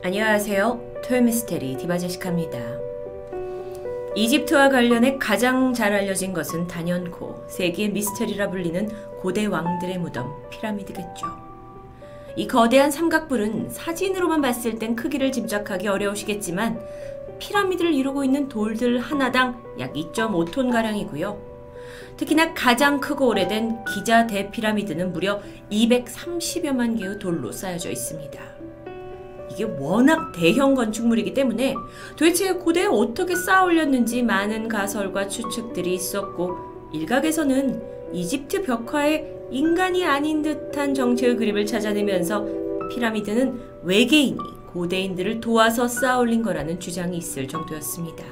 안녕하세요. 토요미스테리 디바제시카입니다. 이집트와 관련해 가장 잘 알려진 것은 단연코 세계의 미스테리라 불리는 고대 왕들의 무덤 피라미드겠죠. 이 거대한 삼각뿔은 사진으로만 봤을 땐 크기를 짐작하기 어려우시겠지만 피라미드를 이루고 있는 돌들 하나당 약 2.5톤가량이고요. 특히나 가장 크고 오래된 기자 대피라미드는 무려 230여만 개의 돌로 쌓여져 있습니다. 이게 워낙 대형 건축물이기 때문에 도대체 고대에 어떻게 쌓아 올렸는지 많은 가설과 추측들이 있었고, 일각에서는 이집트 벽화에 인간이 아닌 듯한 정체의 그림을 찾아내면서 피라미드는 외계인이 고대인들을 도와서 쌓아 올린 거라는 주장이 있을 정도였습니다.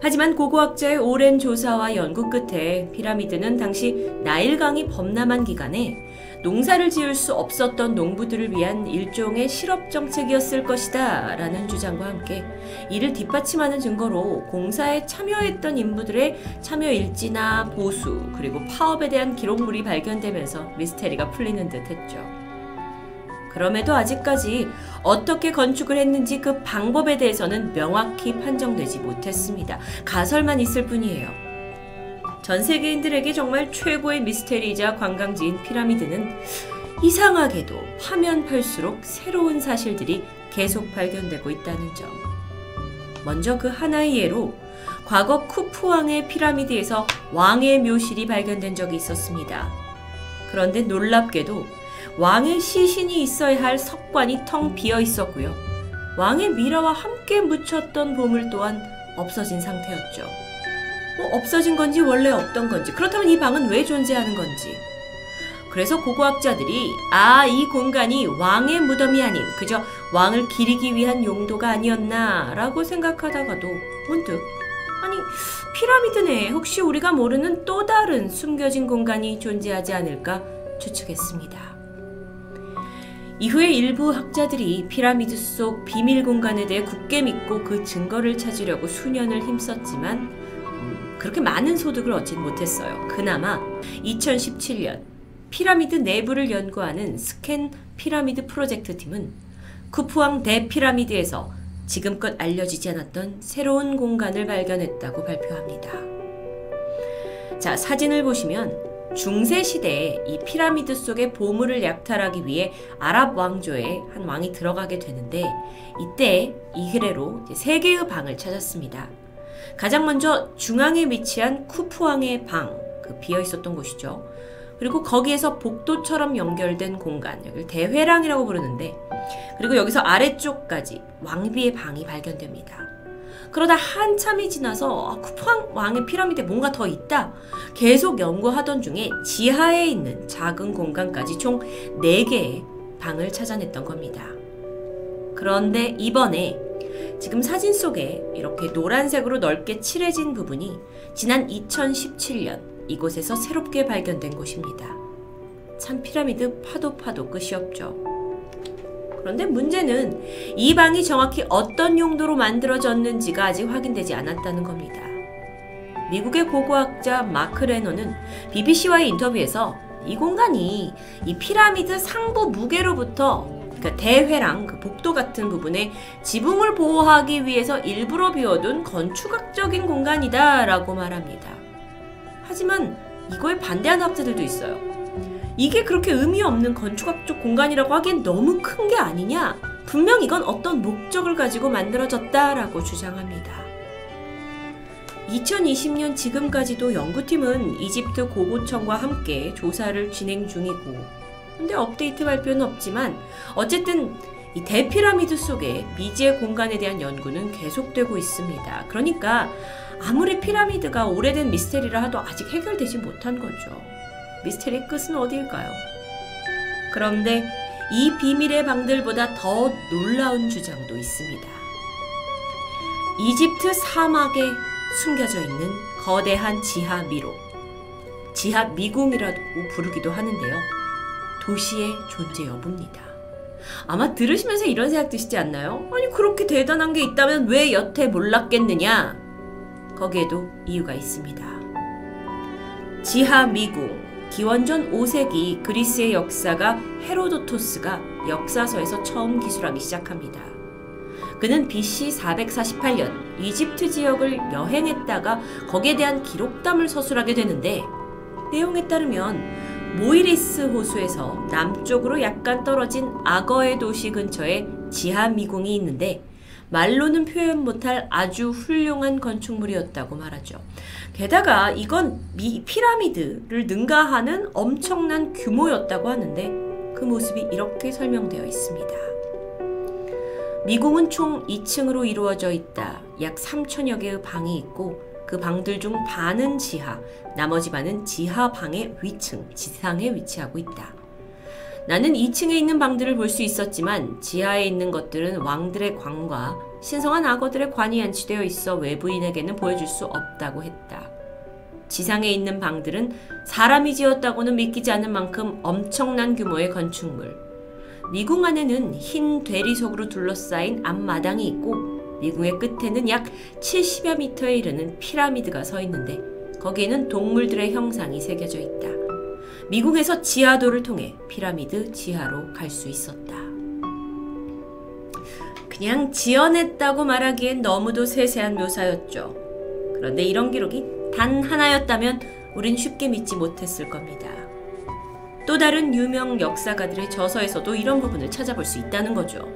하지만 고고학자의 오랜 조사와 연구 끝에 피라미드는 당시 나일강이 범람한 기간에 농사를 지을 수 없었던 농부들을 위한 일종의 실업정책이었을 것이다 라는 주장과 함께 이를 뒷받침하는 증거로 공사에 참여했던 인부들의 참여 일지나 보수 그리고 파업에 대한 기록물이 발견되면서 미스테리가 풀리는 듯 했죠. 그럼에도 아직까지 어떻게 건축을 했는지 그 방법에 대해서는 명확히 판정되지 못했습니다. 가설만 있을 뿐이에요. 전 세계인들에게 정말 최고의 미스테리이자 관광지인 피라미드는 이상하게도 파면 팔수록 새로운 사실들이 계속 발견되고 있다는 점. 먼저 그 하나의 예로 과거 쿠푸왕의 피라미드에서 왕의 묘실이 발견된 적이 있었습니다. 그런데 놀랍게도 왕의 시신이 있어야 할 석관이 텅 비어 있었고요. 왕의 미라와 함께 묻혔던 보물 또한 없어진 상태였죠. 없어진 건지 원래 없던 건지, 그렇다면 이 방은 왜 존재하는 건지. 그래서 고고학자들이 이 공간이 왕의 무덤이 아닌 그저 왕을 기리기 위한 용도가 아니었나 라고 생각하다가도 문득 피라미드 내에 혹시 우리가 모르는 또 다른 숨겨진 공간이 존재하지 않을까 추측했습니다. 이후에 일부 학자들이 피라미드 속 비밀 공간에 대해 굳게 믿고 그 증거를 찾으려고 수년을 힘썼지만 그렇게 많은 소득을 얻진 못했어요. 그나마 2017년 피라미드 내부를 연구하는 스캔 피라미드 프로젝트 팀은 쿠푸왕 대피라미드에서 지금껏 알려지지 않았던 새로운 공간을 발견했다고 발표합니다. 자, 사진을 보시면 중세시대에 이 피라미드 속의 보물을 약탈하기 위해 아랍 왕조의 한 왕이 들어가게 되는데, 이때 이 흐레로 3개의 방을 찾았습니다. 가장 먼저 중앙에 위치한 쿠푸왕의 방, 그 비어 있었던 곳이죠. 그리고 거기에서 복도처럼 연결된 공간, 여기를 대회랑이라고 부르는데, 그리고 여기서 아래쪽까지 왕비의 방이 발견됩니다. 그러다 한참이 지나서 쿠푸왕 왕의 피라미드에 뭔가 더 있다 계속 연구하던 중에 지하에 있는 작은 공간까지 총 4개의 방을 찾아냈던 겁니다. 그런데 이번에 지금 사진 속에 이렇게 노란색으로 넓게 칠해진 부분이 지난 2017년 이곳에서 새롭게 발견된 곳입니다. 참 피라미드 파도 끝이 없죠. 그런데 문제는 이 방이 정확히 어떤 용도로 만들어졌는지가 아직 확인되지 않았다는 겁니다. 미국의 고고학자 마크 레너는 BBC와의 인터뷰에서 이 공간이 이 피라미드 상부 무게로부터 대회랑 그 복도 같은 부분에 지붕을 보호하기 위해서 일부러 비워둔 건축학적인 공간이다 라고 말합니다. 하지만 이거에 반대하는 학자들도 있어요. 이게 그렇게 의미 없는 건축학적 공간이라고 하기엔 너무 큰 게 아니냐? 분명 이건 어떤 목적을 가지고 만들어졌다라고 주장합니다. 2020년 지금까지도 연구팀은 이집트 고고청과 함께 조사를 진행 중이고, 근데 업데이트 발표는 없지만 어쨌든 이 대피라미드 속의 미지의 공간에 대한 연구는 계속되고 있습니다. 그러니까 아무리 피라미드가 오래된 미스테리라 하도 아직 해결되지 못한 거죠. 미스테리의 끝은 어디일까요? 그런데 이 비밀의 방들보다 더 놀라운 주장도 있습니다. 이집트 사막에 숨겨져 있는 거대한 지하 미로, 지하 미궁이라고 부르기도 하는데요. 도시의 존재 여부입니다. 아마 들으시면서 이런 생각 드시지 않나요? 아니 그렇게 대단한 게 있다면 왜 여태 몰랐겠느냐? 거기에도 이유가 있습니다. 지하 미궁, 기원전 5세기 그리스의 역사가 헤로도토스가 역사서에서 처음 기술하기 시작합니다. 그는 BC 448년 이집트 지역을 여행했다가 거기에 대한 기록담을 서술하게 되는데, 내용에 따르면 모이리스 호수에서 남쪽으로 약간 떨어진 악어의 도시 근처에 지하 미궁이 있는데 말로는 표현 못할 아주 훌륭한 건축물이었다고 말하죠. 게다가 이건 피라미드를 능가하는 엄청난 규모였다고 하는데 그 모습이 이렇게 설명되어 있습니다. 미궁은 총 2층으로 이루어져 있다. 약 3천여 개의 방이 있고 그 방들 중 반은 지하, 나머지 반은 지하 방의 위층, 지상에 위치하고 있다. 나는 2층에 있는 방들을 볼 수 있었지만 지하에 있는 것들은 왕들의 관과 신성한 악어들의 관이 안치되어 있어 외부인에게는 보여줄 수 없다고 했다. 지상에 있는 방들은 사람이 지었다고는 믿기지 않을 만큼 엄청난 규모의 건축물. 미궁 안에는 흰 대리석으로 둘러싸인 앞마당이 있고 미궁의 끝에는 약 70여 미터에 이르는 피라미드가 서 있는데 거기에는 동물들의 형상이 새겨져 있다. 미궁에서 지하도를 통해 피라미드 지하로 갈 수 있었다. 그냥 지어냈다고 말하기엔 너무도 세세한 묘사였죠. 그런데 이런 기록이 단 하나였다면 우린 쉽게 믿지 못했을 겁니다. 또 다른 유명 역사가들의 저서에서도 이런 부분을 찾아볼 수 있다는 거죠.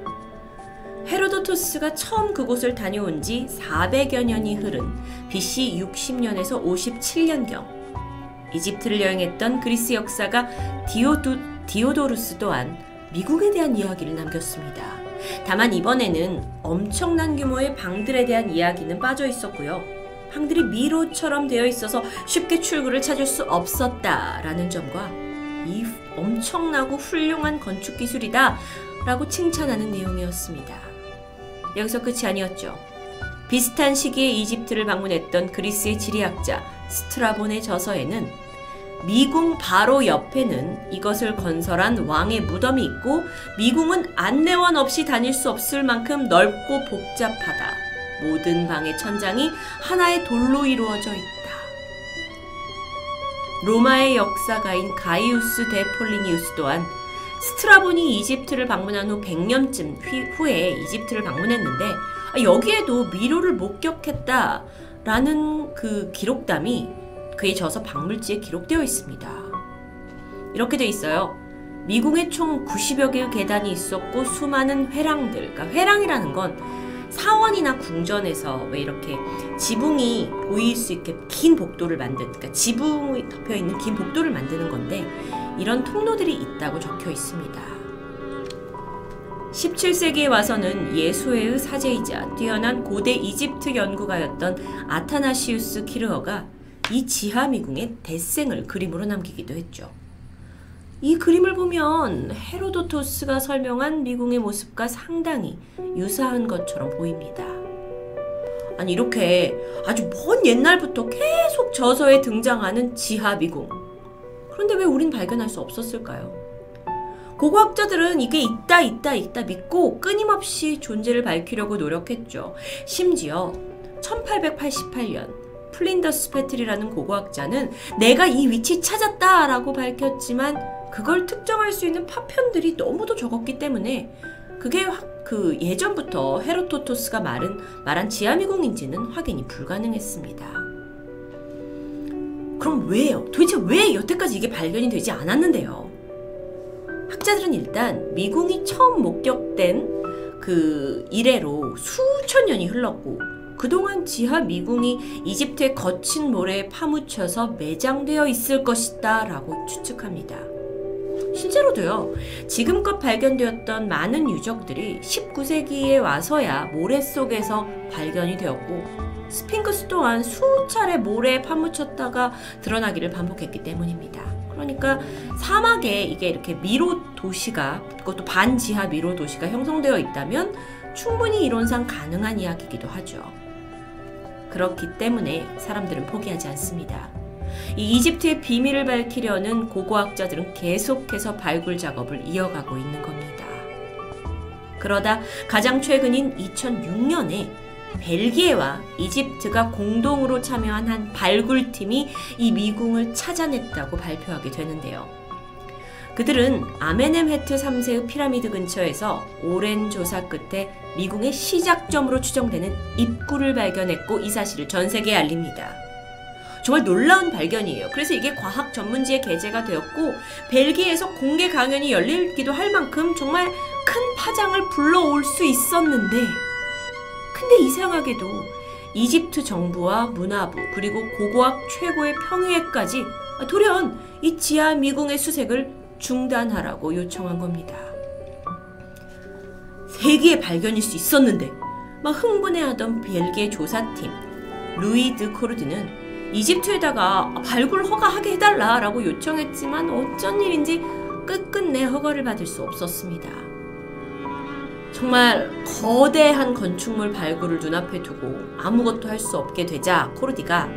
헤로도토스가 처음 그곳을 다녀온 지 400여 년이 흐른 BC 60년에서 57년경 이집트를 여행했던 그리스 역사가 디오도루스 또한 미궁에 대한 이야기를 남겼습니다. 다만 이번에는 엄청난 규모의 방들에 대한 이야기는 빠져 있었고요. 방들이 미로처럼 되어 있어서 쉽게 출구를 찾을 수 없었다라는 점과 이 엄청나고 훌륭한 건축 기술이다 라고 칭찬하는 내용이었습니다. 여기서 끝이 아니었죠. 비슷한 시기에 이집트를 방문했던 그리스의 지리학자 스트라본의 저서에는 미궁 바로 옆에는 이것을 건설한 왕의 무덤이 있고 미궁은 안내원 없이 다닐 수 없을 만큼 넓고 복잡하다. 모든 방의 천장이 하나의 돌로 이루어져 있다. 로마의 역사가인 가이우스 데 폴리니우스 또한 스트라본이 이집트를 방문한 후 100년쯤 후에 이집트를 방문했는데 여기에도 미로를 목격했다라는 그 기록담이 그의 저서 박물지에 기록되어 있습니다. 이렇게 돼 있어요. 미궁에 총 90여 개의 계단이 있었고 수많은 회랑들, 그러니까 회랑이라는 건 사원이나 궁전에서 왜 이렇게 지붕이 보일 수 있게 긴 복도를 그러니까 지붕이 덮여 있는 긴 복도를 만드는 건데 이런 통로들이 있다고 적혀 있습니다. 17세기에 와서는 예수회의 사제이자 뛰어난 고대 이집트 연구가였던 아타나시우스 키르어가 이 지하 미궁의 대생을 그림으로 남기기도 했죠. 이 그림을 보면 헤로도토스가 설명한 미궁의 모습과 상당히 유사한 것처럼 보입니다. 아니 이렇게 아주 먼 옛날부터 계속 저서에 등장하는 지하 미궁. 그런데 왜 우린 발견할 수 없었을까요? 고고학자들은 이게 있다 믿고 끊임없이 존재를 밝히려고 노력했죠. 심지어 1888년 플린더스 페틀이라는 고고학자는 내가 이 위치 찾았다라고 밝혔지만 그걸 특정할 수 있는 파편들이 너무도 적었기 때문에 그게 예전부터 헤로도토스가 말한 지하미궁인지는 확인이 불가능했습니다. 그럼 왜요? 도대체 왜 여태까지 이게 발견이 되지 않았는데요? 학자들은 일단 미궁이 처음 목격된 그 이래로 수천 년이 흘렀고 그동안 지하 미궁이 이집트의 거친 모래에 파묻혀서 매장되어 있을 것이다 라고 추측합니다. 실제로도요. 지금껏 발견되었던 많은 유적들이 19세기에 와서야 모래 속에서 발견이 되었고 스핑크스 또한 수차례 모래에 파묻혔다가 드러나기를 반복했기 때문입니다. 그러니까 사막에 이게 이렇게 미로 도시가 그것도 반지하 미로 도시가 형성되어 있다면 충분히 이론상 가능한 이야기이기도 하죠. 그렇기 때문에 사람들은 포기하지 않습니다. 이 이집트의 비밀을 밝히려는 고고학자들은 계속해서 발굴 작업을 이어가고 있는 겁니다. 그러다 가장 최근인 2006년에 벨기에와 이집트가 공동으로 참여한 한 발굴팀이 이 미궁을 찾아냈다고 발표하게 되는데요. 그들은 아멘엠헤트 3세의 피라미드 근처에서 오랜 조사 끝에 미궁의 시작점으로 추정되는 입구를 발견했고 이 사실을 전 세계에 알립니다. 정말 놀라운 발견이에요. 그래서 이게 과학 전문지에 게재가 되었고 벨기에에서 공개 강연이 열리기도 할 만큼 정말 큰 파장을 불러올 수 있었는데, 근데 이상하게도 이집트 정부와 문화부 그리고 고고학 최고의 평의회까지 돌연 이 지하 미궁의 수색을 중단하라고 요청한 겁니다. 세계의 발견일 수 있었는데 막 흥분해하던 벨기에 조사팀 루이 드 코르드는 이집트에다가 발굴 허가하게 해달라라고 요청했지만 어쩐 일인지 끝끝내 허가를 받을 수 없었습니다. 정말 거대한 건축물 발굴을 눈앞에 두고 아무것도 할 수 없게 되자 코르디가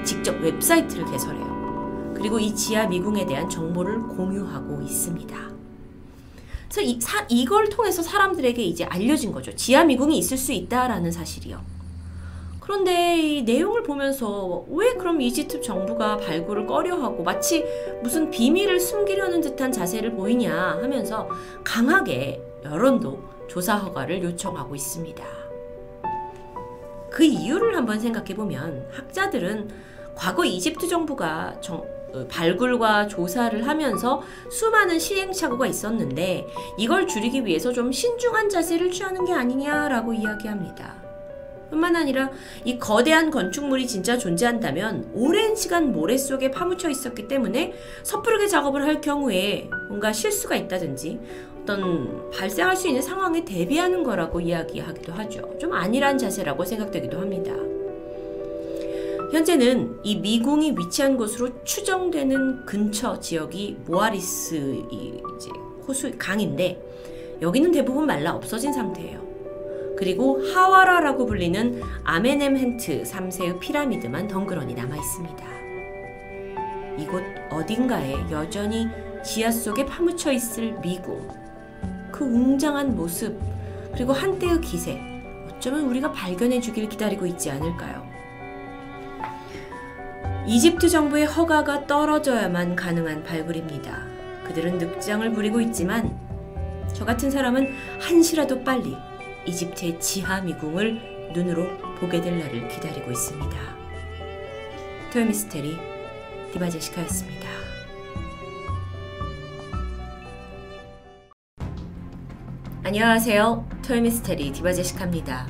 직접 웹사이트를 개설해요. 그리고 이 지하 미궁에 대한 정보를 공유하고 있습니다. 그래서 이걸 통해서 사람들에게 이제 알려진 거죠. 지하 미궁이 있을 수 있다라는 사실이요. 그런데 이 내용을 보면서 왜 그럼 이집트 정부가 발굴을 꺼려하고 마치 무슨 비밀을 숨기려는 듯한 자세를 보이냐 하면서 강하게 여론도 조사 허가를 요청하고 있습니다. 그 이유를 한번 생각해보면 학자들은 과거 이집트 정부가 발굴과 조사를 하면서 수많은 시행착오가 있었는데 이걸 줄이기 위해서 좀 신중한 자세를 취하는 게 아니냐라고 이야기합니다. 뿐만 아니라 이 거대한 건축물이 진짜 존재한다면 오랜 시간 모래 속에 파묻혀 있었기 때문에 섣부르게 작업을 할 경우에 뭔가 실수가 있다든지 어떤 발생할 수 있는 상황에 대비하는 거라고 이야기하기도 하죠. 좀 안일한 자세라고 생각되기도 합니다. 현재는 이 미궁이 위치한 곳으로 추정되는 근처 지역이 모아리스 이제 호수 강인데 여기는 대부분 말라 없어진 상태예요. 그리고 하와라라고 불리는 아멘엠헤트 3세의 피라미드만 덩그러니 남아 있습니다. 이곳 어딘가에 여전히 지하 속에 파묻혀 있을 미궁, 그 웅장한 모습, 그리고 한때의 기세, 어쩌면 우리가 발견해 주길 기다리고 있지 않을까요? 이집트 정부의 허가가 떨어져야만 가능한 발굴입니다. 그들은 늑장을 부리고 있지만 저 같은 사람은 한시라도 빨리 이집트의 지하 미궁을 눈으로 보게 될 날을 기다리고 있습니다. 토요미스테리 디바제시카였습니다. 안녕하세요. 토요미스테리 디바제시카입니다.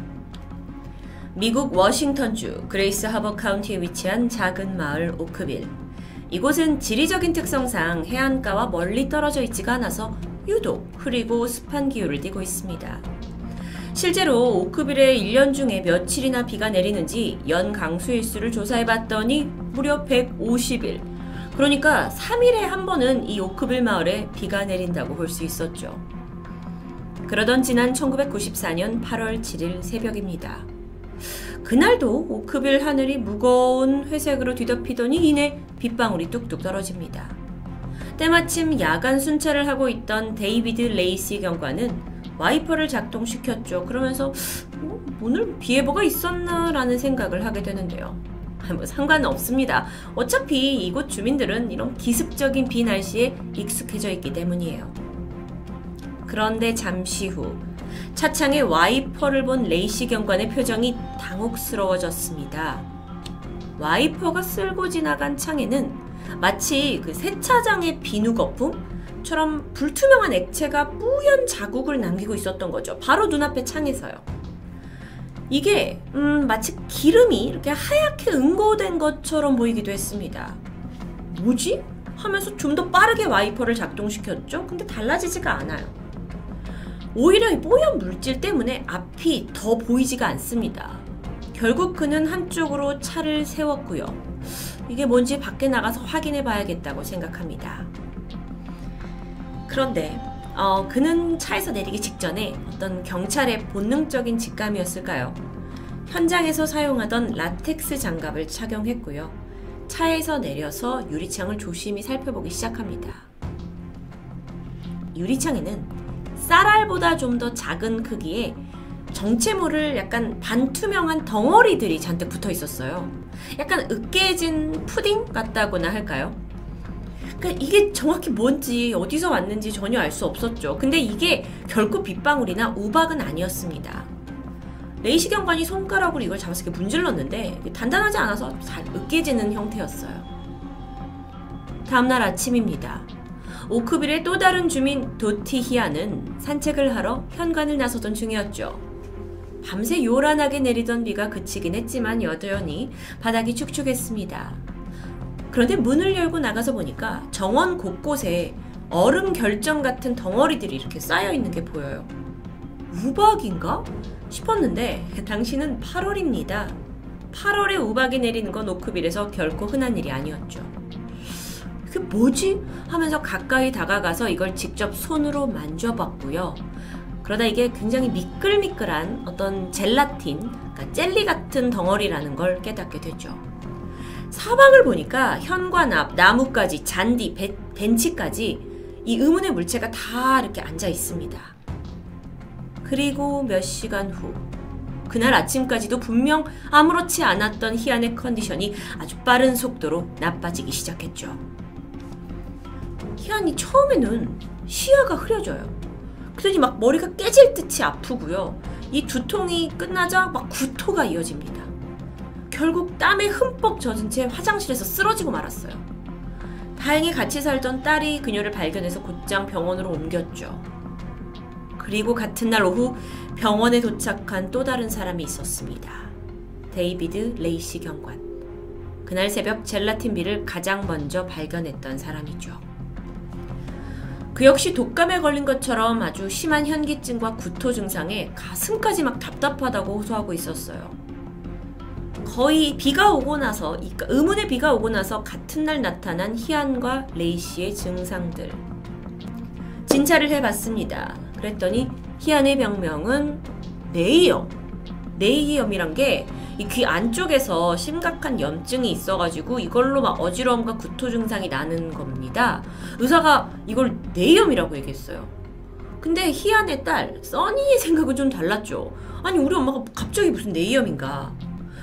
미국 워싱턴주 그레이스 하버 카운티에 위치한 작은 마을 오크빌. 이곳은 지리적인 특성상 해안가와 멀리 떨어져 있지가 않아서 유독 흐리고 습한 기후를 띠고 있습니다. 실제로 오크빌에 1년 중에 며칠이나 비가 내리는지 연 강수일수를 조사해봤더니 무려 150일. 그러니까 3일에 한 번은 이 오크빌 마을에 비가 내린다고 볼 수 있었죠. 그러던 지난 1994년 8월 7일 새벽입니다. 그날도 오크빌 하늘이 무거운 회색으로 뒤덮이더니 이내 빗방울이 뚝뚝 떨어집니다. 때마침 야간 순찰을 하고 있던 데이비드 레이시 경관은 와이퍼를 작동시켰죠. 그러면서 오늘 비 예보가 있었나 라는 생각을 하게 되는데요. 뭐 상관은 없습니다. 어차피 이곳 주민들은 이런 기습적인 비 날씨에 익숙해져 있기 때문이에요. 그런데 잠시 후 차창에 와이퍼를 본 레이시 경관의 표정이 당혹스러워졌습니다. 와이퍼가 쓸고 지나간 창에는 마치 그 세차장의 비누 거품처럼 불투명한 액체가 뿌연 자국을 남기고 있었던 거죠. 바로 눈앞의 창에서요. 이게 마치 기름이 이렇게 하얗게 응고된 것처럼 보이기도 했습니다. 뭐지? 하면서 좀 더 빠르게 와이퍼를 작동시켰죠. 근데 달라지지가 않아요. 오히려 이 뽀얀 물질 때문에 앞이 더 보이지가 않습니다. 결국 그는 한쪽으로 차를 세웠고요. 이게 뭔지 밖에 나가서 확인해 봐야겠다고 생각합니다. 그런데 그는 차에서 내리기 직전에 어떤 경찰의 본능적인 직감이었을까요? 현장에서 사용하던 라텍스 장갑을 착용했고요. 차에서 내려서 유리창을 조심히 살펴보기 시작합니다. 유리창에는 쌀알보다 좀 더 작은 크기의 정체 모를 약간 반투명한 덩어리들이 잔뜩 붙어 있었어요. 약간 으깨진 푸딩 같다고나 할까요? 그러니까 이게 정확히 뭔지 어디서 왔는지 전혀 알 수 없었죠. 근데 이게 결코 빗방울이나 우박은 아니었습니다. 레이시 경관이 손가락으로 이걸 잡아서 이렇게 문질렀는데 단단하지 않아서 잘 으깨지는 형태였어요. 다음날 아침입니다. 오크빌의 또 다른 주민 도티 히아는 산책을 하러 현관을 나서던 중이었죠. 밤새 요란하게 내리던 비가 그치긴 했지만 여전히 바닥이 축축했습니다. 그런데 문을 열고 나가서 보니까 정원 곳곳에 얼음 결정 같은 덩어리들이 이렇게 쌓여있는 게 보여요. 우박인가? 싶었는데 당시는 8월입니다. 8월에 우박이 내리는 건 오크빌에서 결코 흔한 일이 아니었죠. 이게 뭐지? 하면서 가까이 다가가서 이걸 직접 손으로 만져봤고요. 그러다 이게 굉장히 미끌미끌한 어떤 젤라틴, 그러니까 젤리 같은 덩어리라는 걸 깨닫게 되죠. 사방을 보니까 현관 앞, 나무까지, 잔디, 벤치까지 이 의문의 물체가 다 이렇게 앉아 있습니다. 그리고 몇 시간 후, 그날 아침까지도 분명 아무렇지 않았던 희안의 컨디션이 아주 빠른 속도로 나빠지기 시작했죠. 희안이 처음에는 시야가 흐려져요. 그러더니 막 머리가 깨질 듯이 아프고요. 이 두통이 끝나자 막 구토가 이어집니다. 결국 땀에 흠뻑 젖은 채 화장실에서 쓰러지고 말았어요. 다행히 같이 살던 딸이 그녀를 발견해서 곧장 병원으로 옮겼죠. 그리고 같은 날 오후 병원에 도착한 또 다른 사람이 있었습니다. 데이비드 레이시 경관. 그날 새벽 젤라틴비를 가장 먼저 발견했던 사람이죠. 그 역시 독감에 걸린 것처럼 아주 심한 현기증과 구토 증상에 가슴까지 막 답답하다고 호소하고 있었어요. 거의 비가 오고 나서, 의문의 비가 오고 나서 같은 날 나타난 희안과 레이시의 증상들. 진찰을 해봤습니다. 그랬더니 희안의 병명은 네이염. 네이염이란 게 이 귀 안쪽에서 심각한 염증이 있어가지고 이걸로 막 어지러움과 구토 증상이 나는 겁니다. 의사가 이걸 네이염이라고 얘기했어요. 근데 희안의 딸 써니의 생각은 좀 달랐죠. 아니 우리 엄마가 갑자기 무슨 네이염인가.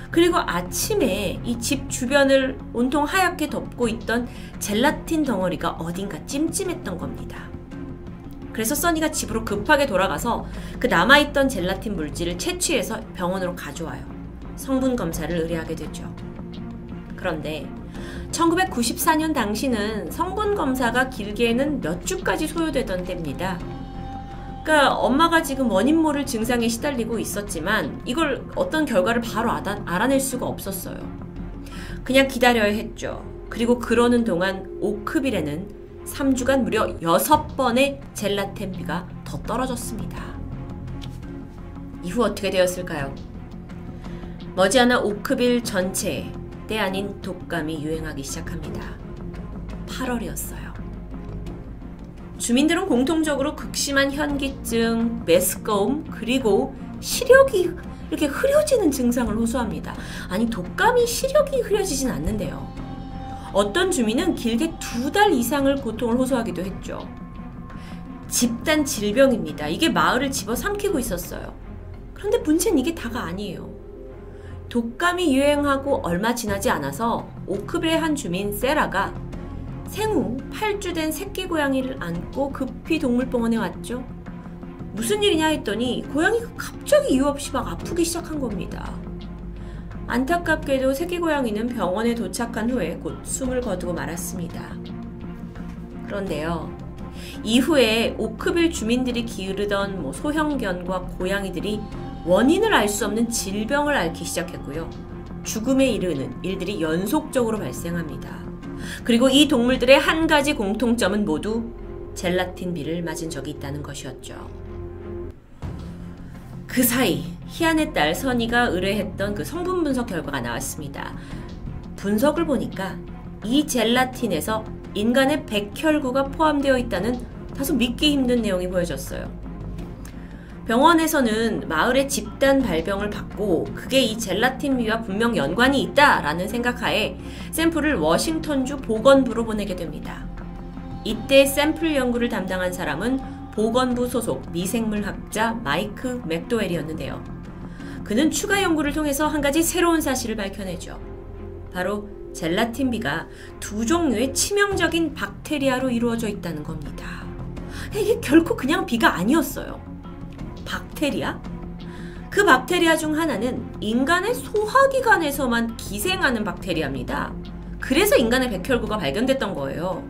그리고 아침에 이 집 주변을 온통 하얗게 덮고 있던 젤라틴 덩어리가 어딘가 찜찜했던 겁니다. 그래서 써니가 집으로 급하게 돌아가서 그 남아있던 젤라틴 물질을 채취해서 병원으로 가져와요. 성분 검사를 의뢰하게 되죠. 그런데 1994년 당시는 성분 검사가 길게는 몇 주까지 소요되던 때입니다. 그러니까 엄마가 지금 원인 모를 증상에 시달리고 있었지만 이걸 어떤 결과를 바로 알아낼 수가 없었어요. 그냥 기다려야 했죠. 그리고 그러는 동안 오크빌에는 3주간 무려 6번의 젤라틴비가 더 떨어졌습니다. 이후 어떻게 되었을까요? 머지않아 오크빌 전체에 때 아닌 독감이 유행하기 시작합니다. 8월이었어요. 주민들은 공통적으로 극심한 현기증, 메스꺼움, 그리고 시력이 이렇게 흐려지는 증상을 호소합니다. 아니 독감이 시력이 흐려지진 않는데요. 어떤 주민은 길게 2달 이상을 고통을 호소하기도 했죠. 집단 질병입니다. 이게 마을을 집어삼키고 있었어요. 그런데 문제는 이게 다가 아니에요. 독감이 유행하고 얼마 지나지 않아서 오크빌의 한 주민 세라가 생후 8주 된 새끼 고양이를 안고 급히 동물병원에 왔죠. 무슨 일이냐 했더니 고양이가 갑자기 이유 없이 막 아프기 시작한 겁니다. 안타깝게도 새끼 고양이는 병원에 도착한 후에 곧 숨을 거두고 말았습니다. 그런데요, 이후에 오크빌 주민들이 기르던 소형견과 고양이들이 원인을 알 수 없는 질병을 앓기 시작했고요. 죽음에 이르는 일들이 연속적으로 발생합니다. 그리고 이 동물들의 한 가지 공통점은 모두 젤라틴비를 맞은 적이 있다는 것이었죠. 그 사이 희안의 딸 선이가 의뢰했던 그 성분 분석 결과가 나왔습니다. 분석을 보니까 이 젤라틴에서 인간의 백혈구가 포함되어 있다는 다소 믿기 힘든 내용이 보여졌어요. 병원에서는 마을의 집단 발병을 받고 그게 이 젤라틴비와 분명 연관이 있다라는 생각하에 샘플을 워싱턴주 보건부로 보내게 됩니다. 이때 샘플 연구를 담당한 사람은 보건부 소속 미생물학자 마이크 맥도웰이었는데요. 그는 추가 연구를 통해서 한 가지 새로운 사실을 밝혀내죠. 바로 젤라틴 비가 두 종류의 치명적인 박테리아로 이루어져 있다는 겁니다. 이게 결코 그냥 비가 아니었어요. 박테리아? 그 박테리아 중 하나는 인간의 소화기관에서만 기생하는 박테리아입니다. 그래서 인간의 백혈구가 발견됐던 거예요.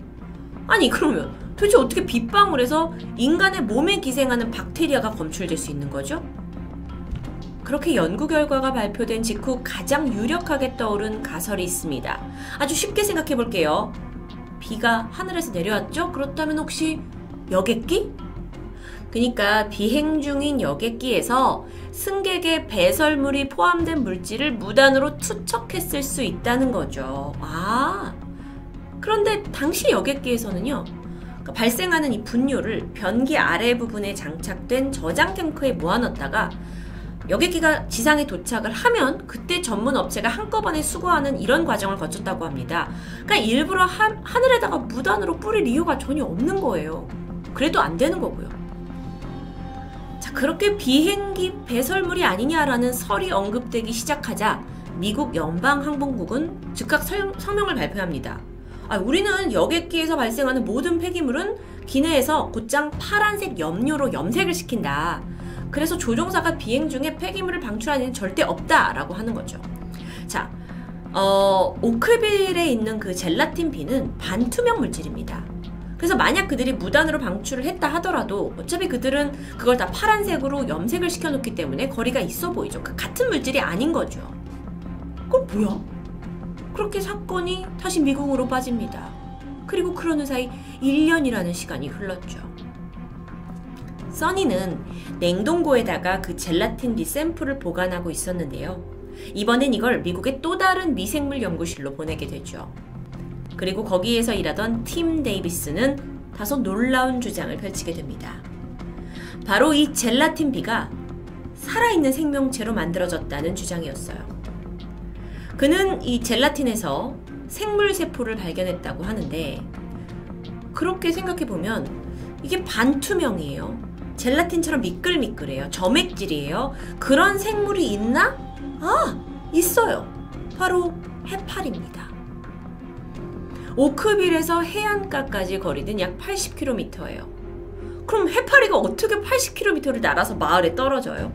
아니 그러면 도대체 어떻게 빗방울에서 인간의 몸에 기생하는 박테리아가 검출될 수 있는 거죠? 그렇게 연구 결과가 발표된 직후 가장 유력하게 떠오른 가설이 있습니다. 아주 쉽게 생각해 볼게요. 비가 하늘에서 내려왔죠? 그렇다면 혹시 여객기? 그러니까 비행 중인 여객기에서 승객의 배설물이 포함된 물질을 무단으로 투척했을 수 있다는 거죠. 그런데 당시 여객기에서는요, 그러니까 발생하는 이 분뇨를 변기 아래 부분에 장착된 저장 탱크에 모아놨다가 여객기가 지상에 도착을 하면 그때 전문 업체가 한꺼번에 수거하는 이런 과정을 거쳤다고 합니다. 그러니까 일부러 하늘에다가 무단으로 뿌릴 이유가 전혀 없는 거예요. 그래도 안 되는 거고요. 자, 그렇게 비행기 배설물이 아니냐라는 설이 언급되기 시작하자 미국 연방항공국은 즉각 성명을 발표합니다. 우리는 여객기에서 발생하는 모든 폐기물은 기내에서 곧장 파란색 염료로 염색을 시킨다. 그래서 조종사가 비행 중에 폐기물을 방출하는 일은 절대 없다라고 하는 거죠. 자, 오크빌에 있는 그 젤라틴 비는 반투명 물질입니다. 그래서 만약 그들이 무단으로 방출을 했다 하더라도 어차피 그들은 그걸 다 파란색으로 염색을 시켜놓기 때문에 거리가 있어 보이죠. 같은 물질이 아닌 거죠. 그럼 뭐야? 그렇게 사건이 다시 미궁으로 빠집니다. 그리고 그러는 사이 1년이라는 시간이 흘렀죠. 써니는 냉동고에다가 그 젤라틴 비 샘플을 보관하고 있었는데요. 이번엔 이걸 미국의 또 다른 미생물 연구실로 보내게 되죠. 그리고 거기에서 일하던 팀 데이비스는 다소 놀라운 주장을 펼치게 됩니다. 바로 이 젤라틴 비가 살아있는 생명체로 만들어졌다는 주장이었어요. 그는 이 젤라틴에서 생물세포를 발견했다고 하는데, 그렇게 생각해보면 이게 반투명이에요. 젤라틴처럼 미끌미끌해요. 점액질이에요. 그런 생물이 있나? 있어요. 바로 해파리입니다. 오크빌에서 해안가까지 거리는 약 80km예요. 그럼 해파리가 어떻게 80km를 날아서 마을에 떨어져요?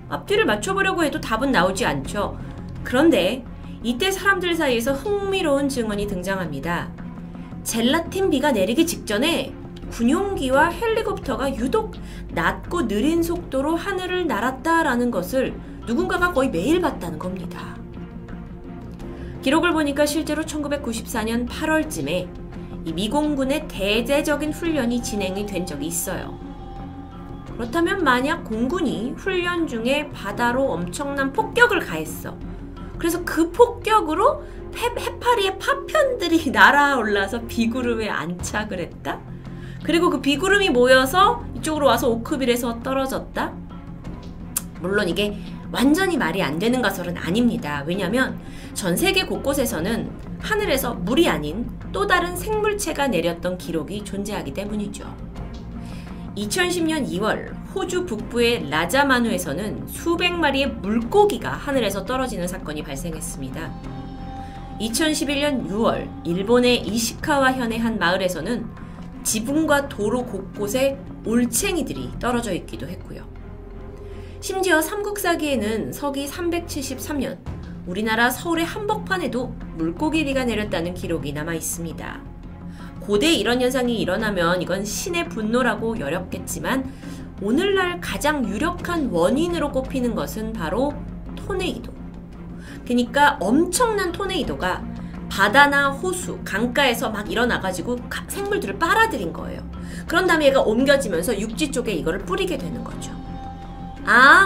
앞뒤를 맞춰보려고 해도 답은 나오지 않죠. 그런데 이때 사람들 사이에서 흥미로운 증언이 등장합니다. 젤라틴 비가 내리기 직전에 군용기와 헬리콥터가 유독 낮고 느린 속도로 하늘을 날았다라는 것을 누군가가 거의 매일 봤다는 겁니다. 기록을 보니까 실제로 1994년 8월쯤에 이 미공군의 대대적인 훈련이 진행이 된 적이 있어요. 그렇다면 만약 공군이 훈련 중에 바다로 엄청난 폭격을 가했어. 그래서 그 폭격으로 해파리의 파편들이 날아올라서 비구름에 안착을 했다? 그리고 그 비구름이 모여서 이쪽으로 와서 오크빌에서 떨어졌다? 물론 이게 완전히 말이 안 되는 가설은 아닙니다. 왜냐면 전 세계 곳곳에서는 하늘에서 물이 아닌 또 다른 생물체가 내렸던 기록이 존재하기 때문이죠. 2010년 2월 호주 북부의 라자마누에서는 수백 마리의 물고기가 하늘에서 떨어지는 사건이 발생했습니다. 2011년 6월 일본의 이시카와 현의 한 마을에서는 지붕과 도로 곳곳에 올챙이들이 떨어져 있기도 했고요. 심지어 삼국사기에는 서기 373년 우리나라 서울의 한복판에도 물고기비가 내렸다는 기록이 남아 있습니다. 고대 이런 현상이 일어나면 이건 신의 분노라고 여겼겠지만 오늘날 가장 유력한 원인으로 꼽히는 것은 바로 토네이도. 그러니까 엄청난 토네이도가 바다나 호수, 강가에서 막 일어나가지고 생물들을 빨아들인 거예요. 그런 다음에 얘가 옮겨지면서 육지 쪽에 이거를 뿌리게 되는 거죠.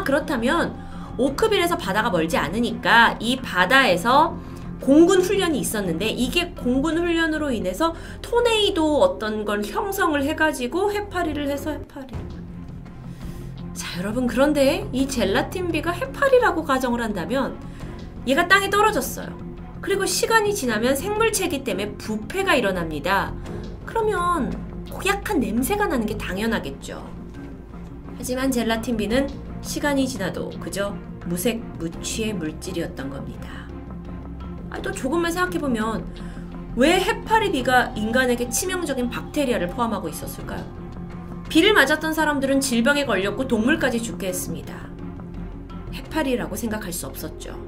그렇다면 오크빌에서 바다가 멀지 않으니까 이 바다에서 공군 훈련이 있었는데 이게 공군 훈련으로 인해서 토네이도 어떤 걸 형성을 해가지고 해파리를 해서 해파리. 자, 여러분, 그런데 이 젤라틴비가 해파리라고 가정을 한다면 얘가 땅에 떨어졌어요. 그리고 시간이 지나면 생물체이기 때문에 부패가 일어납니다. 그러면 고약한 냄새가 나는 게 당연하겠죠. 하지만 젤라틴 B는 시간이 지나도 그저 무색 무취의 물질이었던 겁니다. 또 조금만 생각해보면 왜 해파리 B가 인간에게 치명적인 박테리아를 포함하고 있었을까요? 비를 맞았던 사람들은 질병에 걸렸고 동물까지 죽게 했습니다. 해파리라고 생각할 수 없었죠.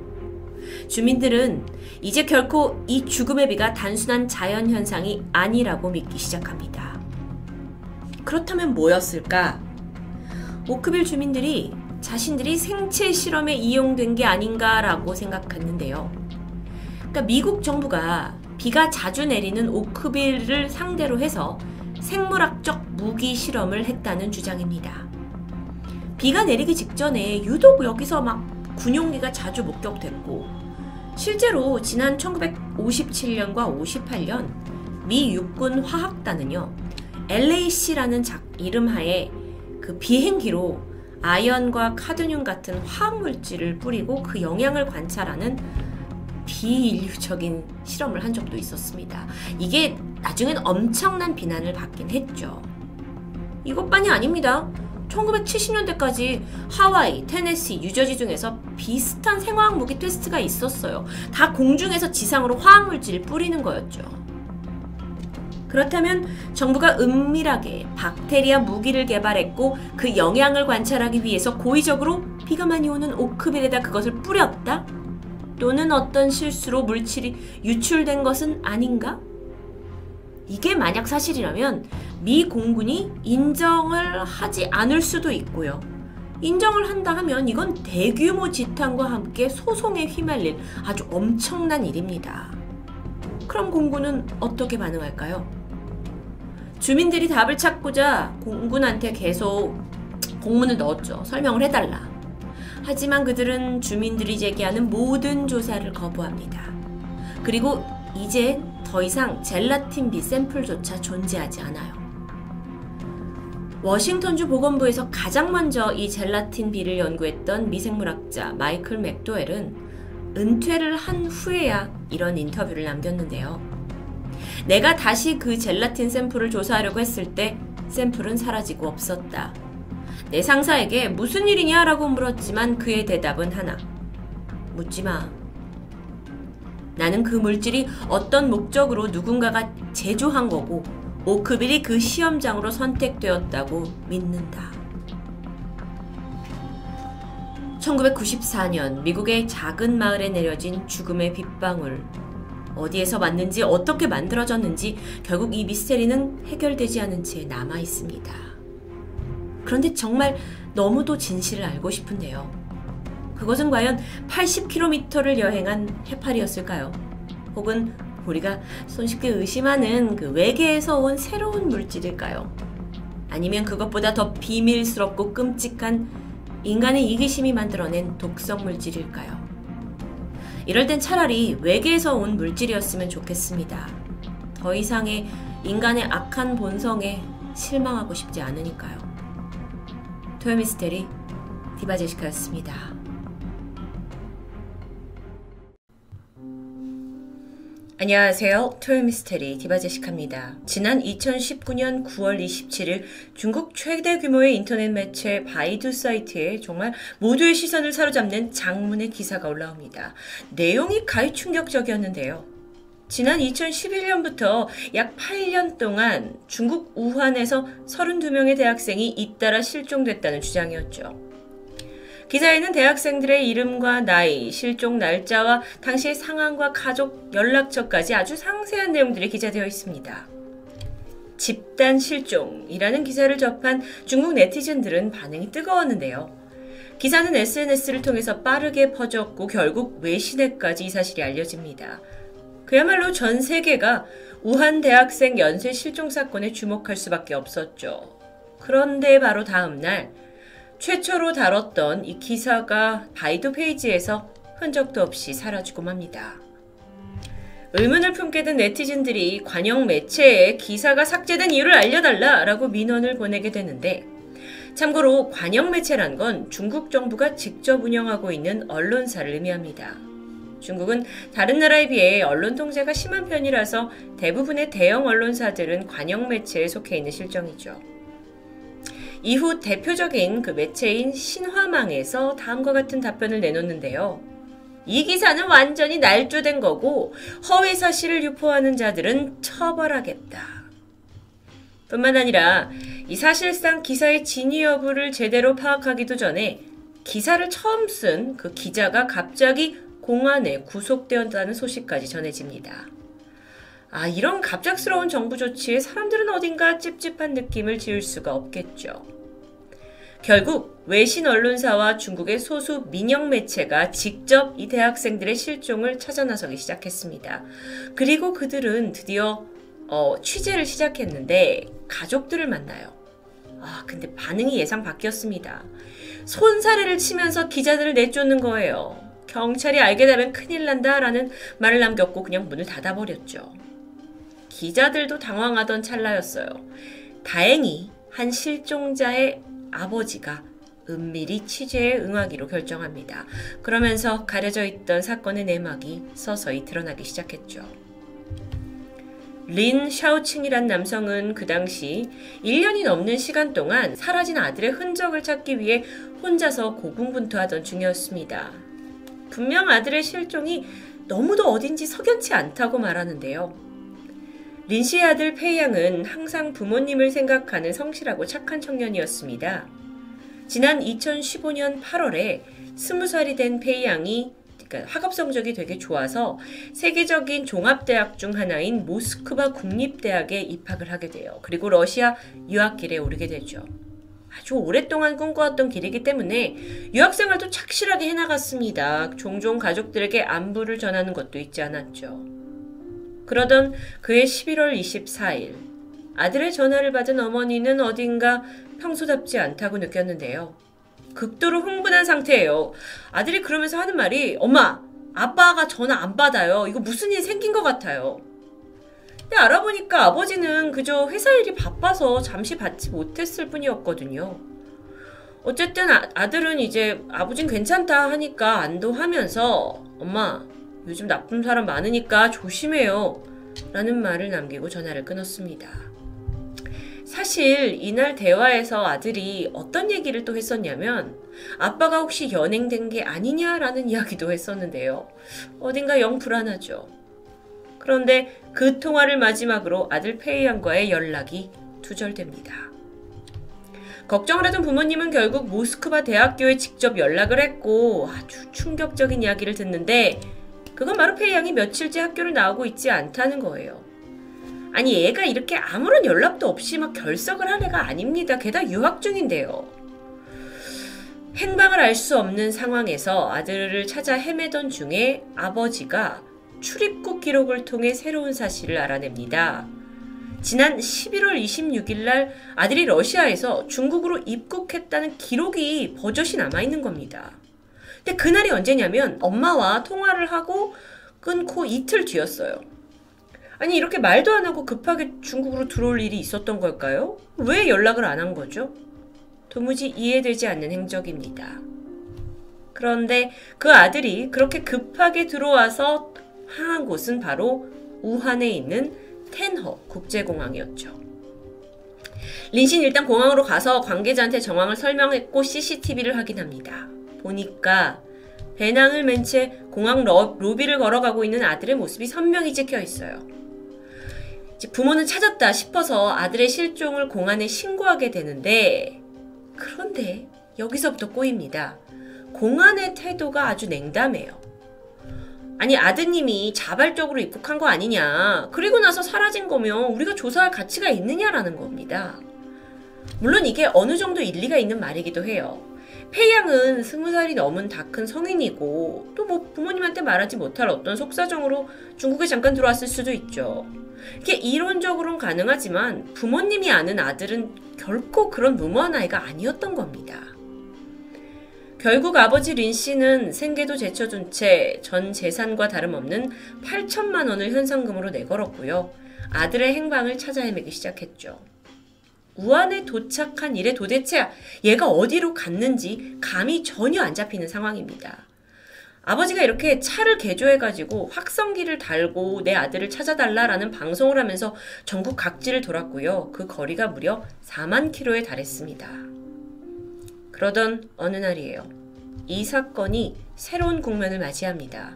주민들은 이제 결코 이 죽음의 비가 단순한 자연현상이 아니라고 믿기 시작합니다. 그렇다면 뭐였을까? 오크빌 주민들이 자신들이 생체 실험에 이용된 게 아닌가라고 생각했는데요. 그러니까 미국 정부가 비가 자주 내리는 오크빌을 상대로 해서 생물학적 무기 실험을 했다는 주장입니다. 비가 내리기 직전에 유독 여기서 막 군용기가 자주 목격됐고, 실제로 지난 1957년과 58년 미 육군 화학단은요, LAC라는 이름하에 그 비행기로 아연과 카드뮴 같은 화학물질을 뿌리고 그 영향을 관찰하는 비인류적인 실험을 한 적도 있었습니다. 이게 나중엔 엄청난 비난을 받긴 했죠. 이것만이 아닙니다. 1970년대까지 하와이, 테네시, 뉴저지 중에서 비슷한 생화학 무기 테스트가 있었어요. 다 공중에서 지상으로 화학물질을 뿌리는 거였죠. 그렇다면 정부가 은밀하게 박테리아 무기를 개발했고 그 영향을 관찰하기 위해서 고의적으로 비가 많이 오는 오크빌에다 그것을 뿌렸다? 또는 어떤 실수로 물질이 유출된 것은 아닌가? 이게 만약 사실이라면 미 공군이 인정을 하지 않을 수도 있고요. 인정을 한다 하면 이건 대규모 지탄과 함께 소송에 휘말릴 아주 엄청난 일입니다. 그럼 공군은 어떻게 반응할까요? 주민들이 답을 찾고자 공군한테 계속 공문을 넣었죠. 설명을 해달라. 하지만 그들은 주민들이 제기하는 모든 조사를 거부합니다. 그리고 이제 더 이상 젤라틴 B 샘플조차 존재하지 않아요. 워싱턴주 보건부에서 가장 먼저 이 젤라틴 B를 연구했던 미생물학자 마이클 맥도웰은 은퇴를 한 후에야 이런 인터뷰를 남겼는데요. 내가 다시 그 젤라틴 샘플을 조사하려고 했을 때 샘플은 사라지고 없었다. 내 상사에게 무슨 일이냐 라고 물었지만 그의 대답은 하나. 묻지 마. 나는 그 물질이 어떤 목적으로 누군가가 제조한 거고 오크빌이 그 시험장으로 선택되었다고 믿는다. 1994년 미국의 작은 마을에 내려진 죽음의 빗방울. 어디에서 왔는지 어떻게 만들어졌는지 결국 이 미스테리는 해결되지 않은 채 남아 있습니다. 그런데 정말 너무도 진실을 알고 싶은데요. 그것은 과연 80km를 여행한 해파리였을까요? 혹은 우리가 손쉽게 의심하는 그 외계에서 온 새로운 물질일까요? 아니면 그것보다 더 비밀스럽고 끔찍한 인간의 이기심이 만들어낸 독성 물질일까요? 이럴 땐 차라리 외계에서 온 물질이었으면 좋겠습니다. 더 이상의 인간의 악한 본성에 실망하고 싶지 않으니까요. 토요미스테리 디바제시카였습니다. 안녕하세요. 토요미스테리 디바제시카입니다. 지난 2019년 9월 27일 중국 최대 규모의 인터넷 매체 바이두 사이트에 정말 모두의 시선을 사로잡는 장문의 기사가 올라옵니다. 내용이 가히 충격적이었는데요. 지난 2011년부터 약 8년 동안 중국 우한에서 32명의 대학생이 잇따라 실종됐다는 주장이었죠. 기사에는 대학생들의 이름과 나이, 실종 날짜와 당시의 상황과 가족 연락처까지 아주 상세한 내용들이 기재되어 있습니다. 집단 실종이라는 기사를 접한 중국 네티즌들은 반응이 뜨거웠는데요. 기사는 SNS를 통해서 빠르게 퍼졌고 결국 외신에까지 이 사실이 알려집니다. 그야말로 전 세계가 우한 대학생 연쇄 실종 사건에 주목할 수밖에 없었죠. 그런데 바로 다음 날 최초로 다뤘던 이 기사가 바이두 페이지에서 흔적도 없이 사라지고 맙니다. 의문을 품게 된 네티즌들이 관영 매체에 기사가 삭제된 이유를 알려달라라고 민원을 보내게 되는데, 참고로 관영 매체란 건 중국 정부가 직접 운영하고 있는 언론사를 의미합니다. 중국은 다른 나라에 비해 언론 통제가 심한 편이라서 대부분의 대형 언론사들은 관영 매체에 속해 있는 실정이죠. 이후 대표적인 그 매체인 신화망에서 다음과 같은 답변을 내놓는데요. 이 기사는 완전히 날조된 거고 허위 사실을 유포하는 자들은 처벌하겠다. 뿐만 아니라 이 사실상 기사의 진위 여부를 제대로 파악하기도 전에 기사를 처음 쓴 그 기자가 갑자기 공안에 구속되었다는 소식까지 전해집니다. 이런 갑작스러운 정부 조치에 사람들은 어딘가 찝찝한 느낌을 지울 수가 없겠죠. 결국 외신 언론사와 중국의 소수 민영 매체가 직접 이 대학생들의 실종을 찾아 나서기 시작했습니다. 그리고 그들은 드디어 취재를 시작했는데 가족들을 만나요. 근데 반응이 예상 밖이었습니다. 손사래를 치면서 기자들을 내쫓는 거예요. 경찰이 알게 되면 큰일 난다라는 말을 남겼고 그냥 문을 닫아버렸죠. 기자들도 당황하던 찰나였어요. 다행히 한 실종자의 아버지가 은밀히 취재에 응하기로 결정합니다. 그러면서 가려져 있던 사건의 내막이 서서히 드러나기 시작했죠. 린 샤오칭이란 남성은 그 당시 1년이 넘는 시간 동안 사라진 아들의 흔적을 찾기 위해 혼자서 고군분투하던 중이었습니다. 분명 아들의 실종이 너무도 어딘지 석연치 않다고 말하는데요. 린 씨의 아들 페이양은 항상 부모님을 생각하는 성실하고 착한 청년이었습니다. 지난 2015년 8월에 20살이 된 페이양이 학업 성적이 되게 좋아서 세계적인 종합대학 중 하나인 모스크바 국립대학에 입학을 하게 돼요. 그리고 러시아 유학길에 오르게 되죠. 아주 오랫동안 꿈꿔왔던 길이기 때문에 유학생활도 착실하게 해나갔습니다. 종종 가족들에게 안부를 전하는 것도 잊지 않았죠. 그러던 그해 11월 24일 아들의 전화를 받은 어머니는 어딘가 평소답지 않다고 느꼈는데요. 극도로 흥분한 상태예요. 아들이 그러면서 하는 말이 엄마, 아빠가 전화 안 받아요. 이거 무슨 일 생긴 것 같아요. 근데 알아보니까 아버지는 그저 회사 일이 바빠서 잠시 받지 못했을 뿐이었거든요. 어쨌든 아들은 이제 아버진 괜찮다 하니까 안도하면서 엄마, 요즘 나쁜 사람 많으니까 조심해요 라는 말을 남기고 전화를 끊었습니다. 사실 이날 대화에서 아들이 어떤 얘기를 또 했었냐면 아빠가 혹시 연행된 게 아니냐라는 이야기도 했었는데요. 어딘가 영 불안하죠. 그런데 그 통화를 마지막으로 아들 페이양과의 연락이 두절됩니다. 걱정을 하던 부모님은 결국 모스크바 대학교에 직접 연락을 했고 아주 충격적인 이야기를 듣는데 그건 바로 페이양이 며칠째 학교를 나오고 있지 않다는 거예요. 아니 얘가 이렇게 아무런 연락도 없이 막 결석을 한 애가 아닙니다. 게다가 유학 중인데요. 행방을 알 수 없는 상황에서 아들을 찾아 헤매던 중에 아버지가 출입국 기록을 통해 새로운 사실을 알아냅니다. 지난 11월 26일 날 아들이 러시아에서 중국으로 입국했다는 기록이 버젓이 남아있는 겁니다. 근데 그날이 언제냐면 엄마와 통화를 하고 끊고 이틀 뒤였어요. 아니 이렇게 말도 안 하고 급하게 중국으로 들어올 일이 있었던 걸까요? 왜 연락을 안 한 거죠? 도무지 이해되지 않는 행적입니다. 그런데 그 아들이 그렇게 급하게 들어와서 향한 곳은 바로 우한에 있는 텐허 국제공항이었죠. 린신 일단 공항으로 가서 관계자한테 정황을 설명했고 CCTV를 확인합니다. 보니까 배낭을 맨 채 공항 로비를 걸어가고 있는 아들의 모습이 선명히 찍혀 있어요. 부모는 찾았다 싶어서 아들의 실종을 공안에 신고하게 되는데 그런데 여기서부터 꼬입니다. 공안의 태도가 아주 냉담해요. 아니 아드님이 자발적으로 입국한 거 아니냐. 그리고 나서 사라진 거면 우리가 조사할 가치가 있느냐라는 겁니다. 물론 이게 어느 정도 일리가 있는 말이기도 해요. 페이양은 20살이 넘은 다 큰 성인이고 또 뭐 부모님한테 말하지 못할 어떤 속사정으로 중국에 잠깐 들어왔을 수도 있죠. 이게 이론적으로는 가능하지만 부모님이 아는 아들은 결코 그런 무모한 아이가 아니었던 겁니다. 결국 아버지 린 씨는 생계도 제쳐둔 채 전 재산과 다름없는 8천만 원을 현상금으로 내걸었고요. 아들의 행방을 찾아 헤매기 시작했죠. 우한에 도착한 이래 도대체 얘가 어디로 갔는지 감이 전혀 안 잡히는 상황입니다. 아버지가 이렇게 차를 개조해가지고 확성기를 달고 내 아들을 찾아달라라는 방송을 하면서 전국 각지를 돌았고요. 그 거리가 무려 4만 킬로에 달했습니다. 그러던 어느 날이에요. 이 사건이 새로운 국면을 맞이합니다.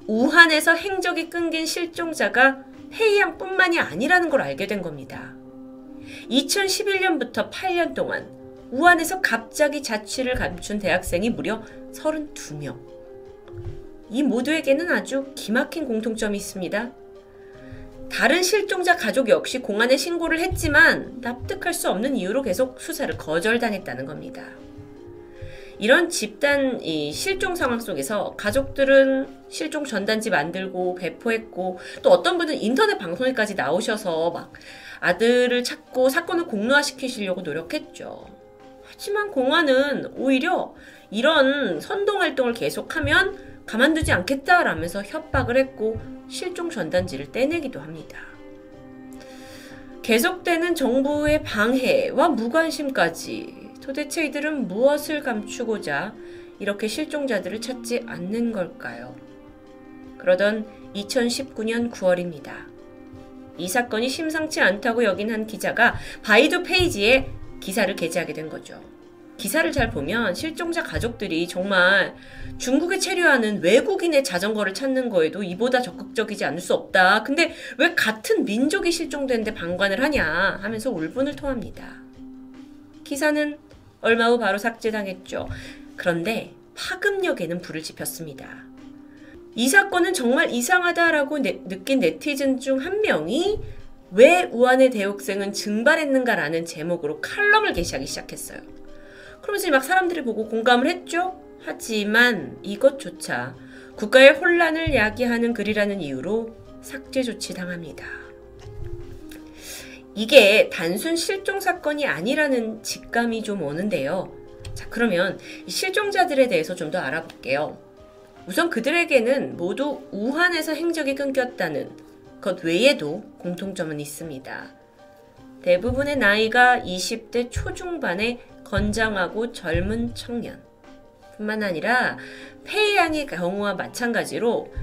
우한에서 행적이 끊긴 실종자가 페이양뿐만이 아니라는 걸 알게 된 겁니다. 2011년부터 8년 동안 우한에서 갑자기 자취를 감춘 대학생이 무려 32명. 이 모두에게는 아주 기막힌 공통점이 있습니다. 다른 실종자 가족 역시 공안에 신고를 했지만 납득할 수 없는 이유로 계속 수사를 거절당했다는 겁니다. 이런 집단 실종 상황 속에서 가족들은 실종 전단지 만들고 배포했고 또 어떤 분은 인터넷 방송에까지 나오셔서 막 아들을 찾고 사건을 공론화시키시려고 노력했죠. 하지만 공안은 오히려 이런 선동활동을 계속하면 가만두지 않겠다라면서 협박을 했고 실종 전단지를 떼내기도 합니다. 계속되는 정부의 방해와 무관심까지 도대체 이들은 무엇을 감추고자 이렇게 실종자들을 찾지 않는 걸까요? 그러던 2019년 9월입니다. 이 사건이 심상치 않다고 여긴 한 기자가 바이두 페이지에 기사를 게재하게 된 거죠. 기사를 잘 보면 실종자 가족들이 정말 중국에 체류하는 외국인의 자전거를 찾는 거에도 이보다 적극적이지 않을 수 없다. 근데 왜 같은 민족이 실종됐는데 방관을 하냐 하면서 울분을 토합니다. 기사는 얼마 후 바로 삭제당했죠. 그런데 파급력에는 불을 지폈습니다. 이 사건은 정말 이상하다라고 느낀 네티즌 중 한 명이 왜 우한의 대학생은 증발했는가라는 제목으로 칼럼을 게시하기 시작했어요. 그러면서 막 사람들이 보고 공감을 했죠. 하지만 이것조차 국가의 혼란을 야기하는 글이라는 이유로 삭제 조치 당합니다. 이게 단순 실종 사건이 아니라는 직감이 좀 오는데요. 자, 그러면 실종자들에 대해서 좀 더 알아볼게요. 우선 그들에게는 모두 우한에서 행적이 끊겼다는 것 외에도 공통점은 있습니다. 대부분의 나이가 20대 초중반의 건장하고 젊은 청년 뿐만 아니라 페이양의 경우와 마찬가지로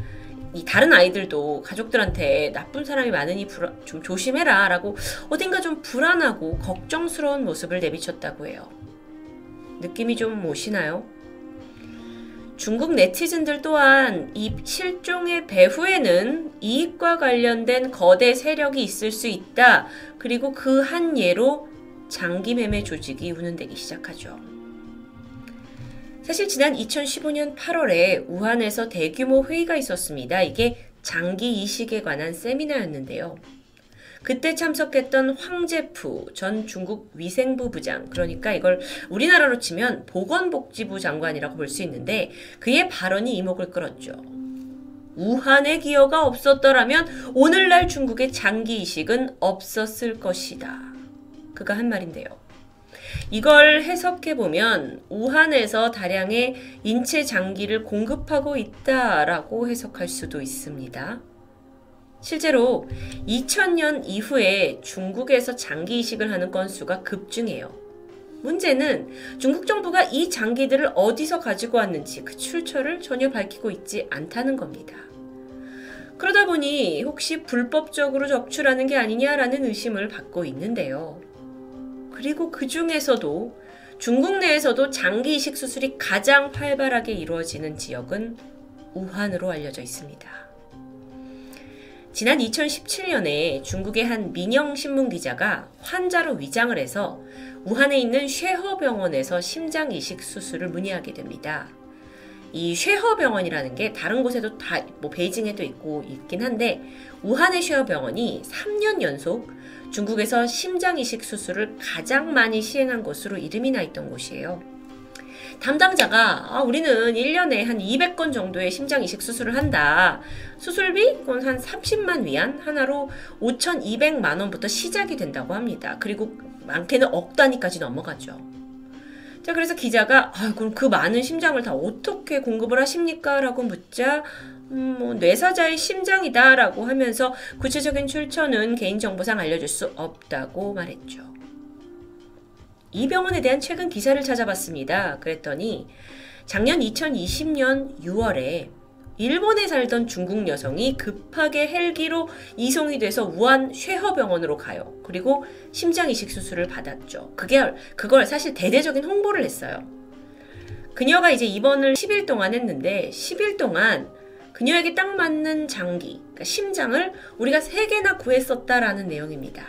이 다른 아이들도 가족들한테 나쁜 사람이 많으니 좀 조심해라 라고 어딘가 좀 불안하고 걱정스러운 모습을 내비쳤다고 해요. 느낌이 좀 오시나요? 중국 네티즌들 또한 이 실종의 배후에는 이익과 관련된 거대 세력이 있을 수 있다. 그리고 그 한 예로 장기 매매 조직이 운운되기 시작하죠. 사실 지난 2015년 8월에 우한에서 대규모 회의가 있었습니다. 이게 장기 이식에 관한 세미나였는데요. 그때 참석했던 황제프 전 중국 위생부 부장, 그러니까 이걸 우리나라로 치면 보건복지부 장관이라고 볼 수 있는데 그의 발언이 이목을 끌었죠. 우한의 기여가 없었더라면 오늘날 중국의 장기 이식은 없었을 것이다. 그가 한 말인데요. 이걸 해석해보면 우한에서 다량의 인체 장기를 공급하고 있다라고 해석할 수도 있습니다. 실제로 2000년 이후에 중국에서 장기 이식을 하는 건수가 급증해요. 문제는 중국 정부가 이 장기들을 어디서 가지고 왔는지 그 출처를 전혀 밝히고 있지 않다는 겁니다. 그러다 보니 혹시 불법적으로 적출하는 게 아니냐라는 의심을 받고 있는데요. 그리고 그 중에서도 중국 내에서도 장기 이식 수술이 가장 활발하게 이루어지는 지역은 우한으로 알려져 있습니다. 지난 2017년에 중국의 한 민영신문 기자가 환자로 위장을 해서 우한에 있는 쉐허병원에서 심장 이식 수술을 문의하게 됩니다. 이 쉐허병원이라는 게 다른 곳에도 다 베이징에도 있긴 한데 우한의 쉐허병원이 3년 연속 중국에서 심장 이식 수술을 가장 많이 시행한 곳으로 이름이 나 있던 곳이에요. 담당자가 우리는 1년에 한 200건 정도의 심장 이식 수술을 한다. 수술비? 그건 한 30만 위안? 하나로 5,200만 원부터 시작이 된다고 합니다. 그리고 많게는 억 단위까지 넘어가죠. 자, 그래서 기자가 그럼 그 많은 심장을 다 어떻게 공급을 하십니까? 라고 묻자 뇌사자의 심장이다 라고 하면서 구체적인 출처는 개인정보상 알려줄 수 없다고 말했죠. 이 병원에 대한 최근 기사를 찾아봤습니다. 그랬더니 작년 2020년 6월에 일본에 살던 중국 여성이 급하게 헬기로 이송이 돼서 우한 쉐허병원으로 가요. 그리고 심장 이식 수술을 받았죠. 그걸 사실 대대적인 홍보를 했어요. 그녀가 이제 입원을 10일 동안 했는데 10일 동안 그녀에게 딱 맞는 장기, 그러니까 심장을 우리가 3개나 구했었다라는 내용입니다.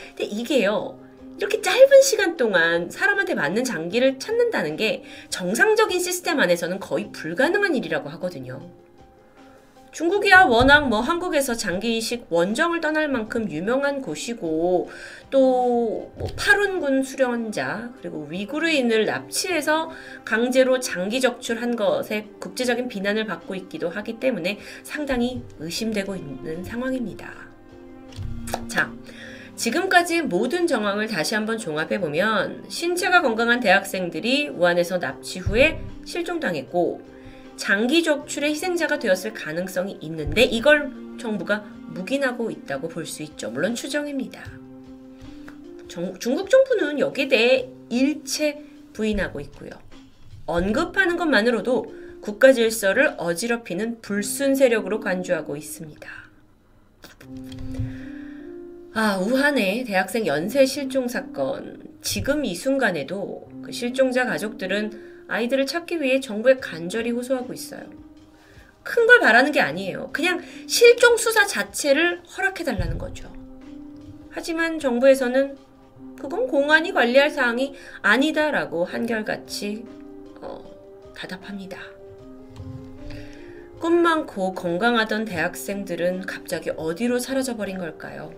근데 이게요, 이렇게 짧은 시간 동안 사람한테 맞는 장기를 찾는다는 게 정상적인 시스템 안에서는 거의 불가능한 일이라고 하거든요. 중국이야 워낙 한국에서 장기 이식 원정을 떠날 만큼 유명한 곳이고 또 파룬군 수련자 그리고 위구르인을 납치해서 강제로 장기 적출한 것에 국제적인 비난을 받고 있기도 하기 때문에 상당히 의심되고 있는 상황입니다. 자, 지금까지 모든 정황을 다시 한번 종합해보면 신체가 건강한 대학생들이 우한에서 납치 후에 실종당했고 장기 적출의 희생자가 되었을 가능성이 있는데 이걸 정부가 묵인하고 있다고 볼 수 있죠. 물론 추정입니다. 중국 정부는 여기에 대해 일체 부인하고 있고요. 언급하는 것만으로도 국가 질서를 어지럽히는 불순 세력으로 간주하고 있습니다. 우한의 대학생 연쇄 실종 사건. 지금 이 순간에도 그 실종자 가족들은 아이들을 찾기 위해 정부에 간절히 호소하고 있어요. 큰 걸 바라는 게 아니에요. 그냥 실종 수사 자체를 허락해달라는 거죠. 하지만 정부에서는 그건 공안이 관리할 사항이 아니다라고 한결같이 답답합니다. 꿈 많고 건강하던 대학생들은 갑자기 어디로 사라져버린 걸까요?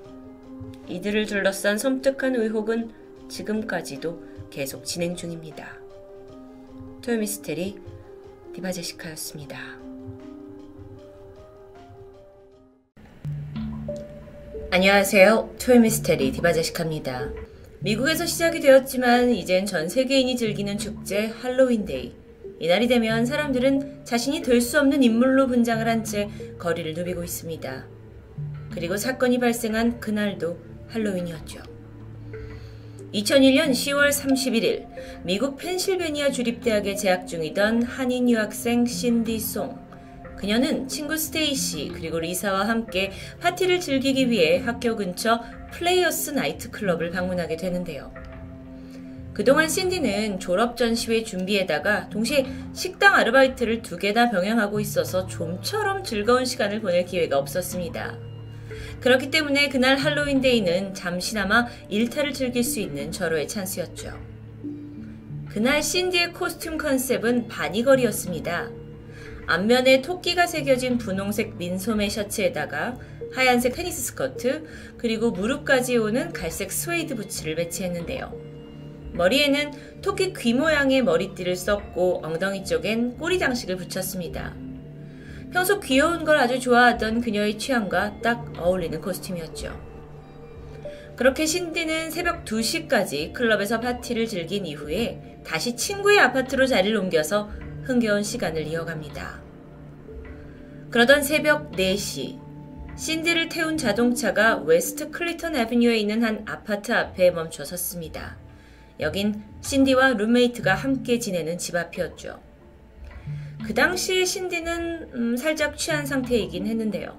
이들을 둘러싼 섬뜩한 의혹은 지금까지도 계속 진행 중입니다. 토요미스테리 디바제시카였습니다. 안녕하세요. 토요미스테리 디바제시카입니다. 미국에서 시작이 되었지만 이젠 전 세계인이 즐기는 축제 할로윈데이. 이날이 되면 사람들은 자신이 될 수 없는 인물로 분장을 한 채 거리를 누비고 있습니다. 그리고 사건이 발생한 그날도 할로윈이었죠. 2001년 10월 31일 미국 펜실베니아 주립대학에 재학 중이던 한인 유학생 신디 송. 그녀는 친구 스테이시 그리고 리사와 함께 파티를 즐기기 위해 학교 근처 플레이어스 나이트클럽을 방문하게 되는데요. 그동안 신디는 졸업 전시회 준비에다가 동시에 식당 아르바이트를 2개나 병행하고 있어서 좀처럼 즐거운 시간을 보낼 기회가 없었습니다. 그렇기 때문에 그날 할로윈데이는 잠시나마 일탈을 즐길 수 있는 절호의 찬스였죠. 그날 신디의 코스튬 컨셉은 바니걸이었습니다. 앞면에 토끼가 새겨진 분홍색 민소매 셔츠에다가 하얀색 테니스 스커트 그리고 무릎까지 오는 갈색 스웨이드 부츠를 매치했는데요. 머리에는 토끼 귀 모양의 머리띠를 썼고 엉덩이 쪽엔 꼬리 장식을 붙였습니다. 평소 귀여운 걸 아주 좋아하던 그녀의 취향과 딱 어울리는 코스튬이었죠. 그렇게 신디는 새벽 2시까지 클럽에서 파티를 즐긴 이후에 다시 친구의 아파트로 자리를 옮겨서 흥겨운 시간을 이어갑니다. 그러던 새벽 4시, 신디를 태운 자동차가 웨스트 클리턴 애비뉴에 있는 한 아파트 앞에 멈춰 섰습니다. 여긴 신디와 룸메이트가 함께 지내는 집 앞이었죠. 그 당시에 신디는 살짝 취한 상태이긴 했는데요.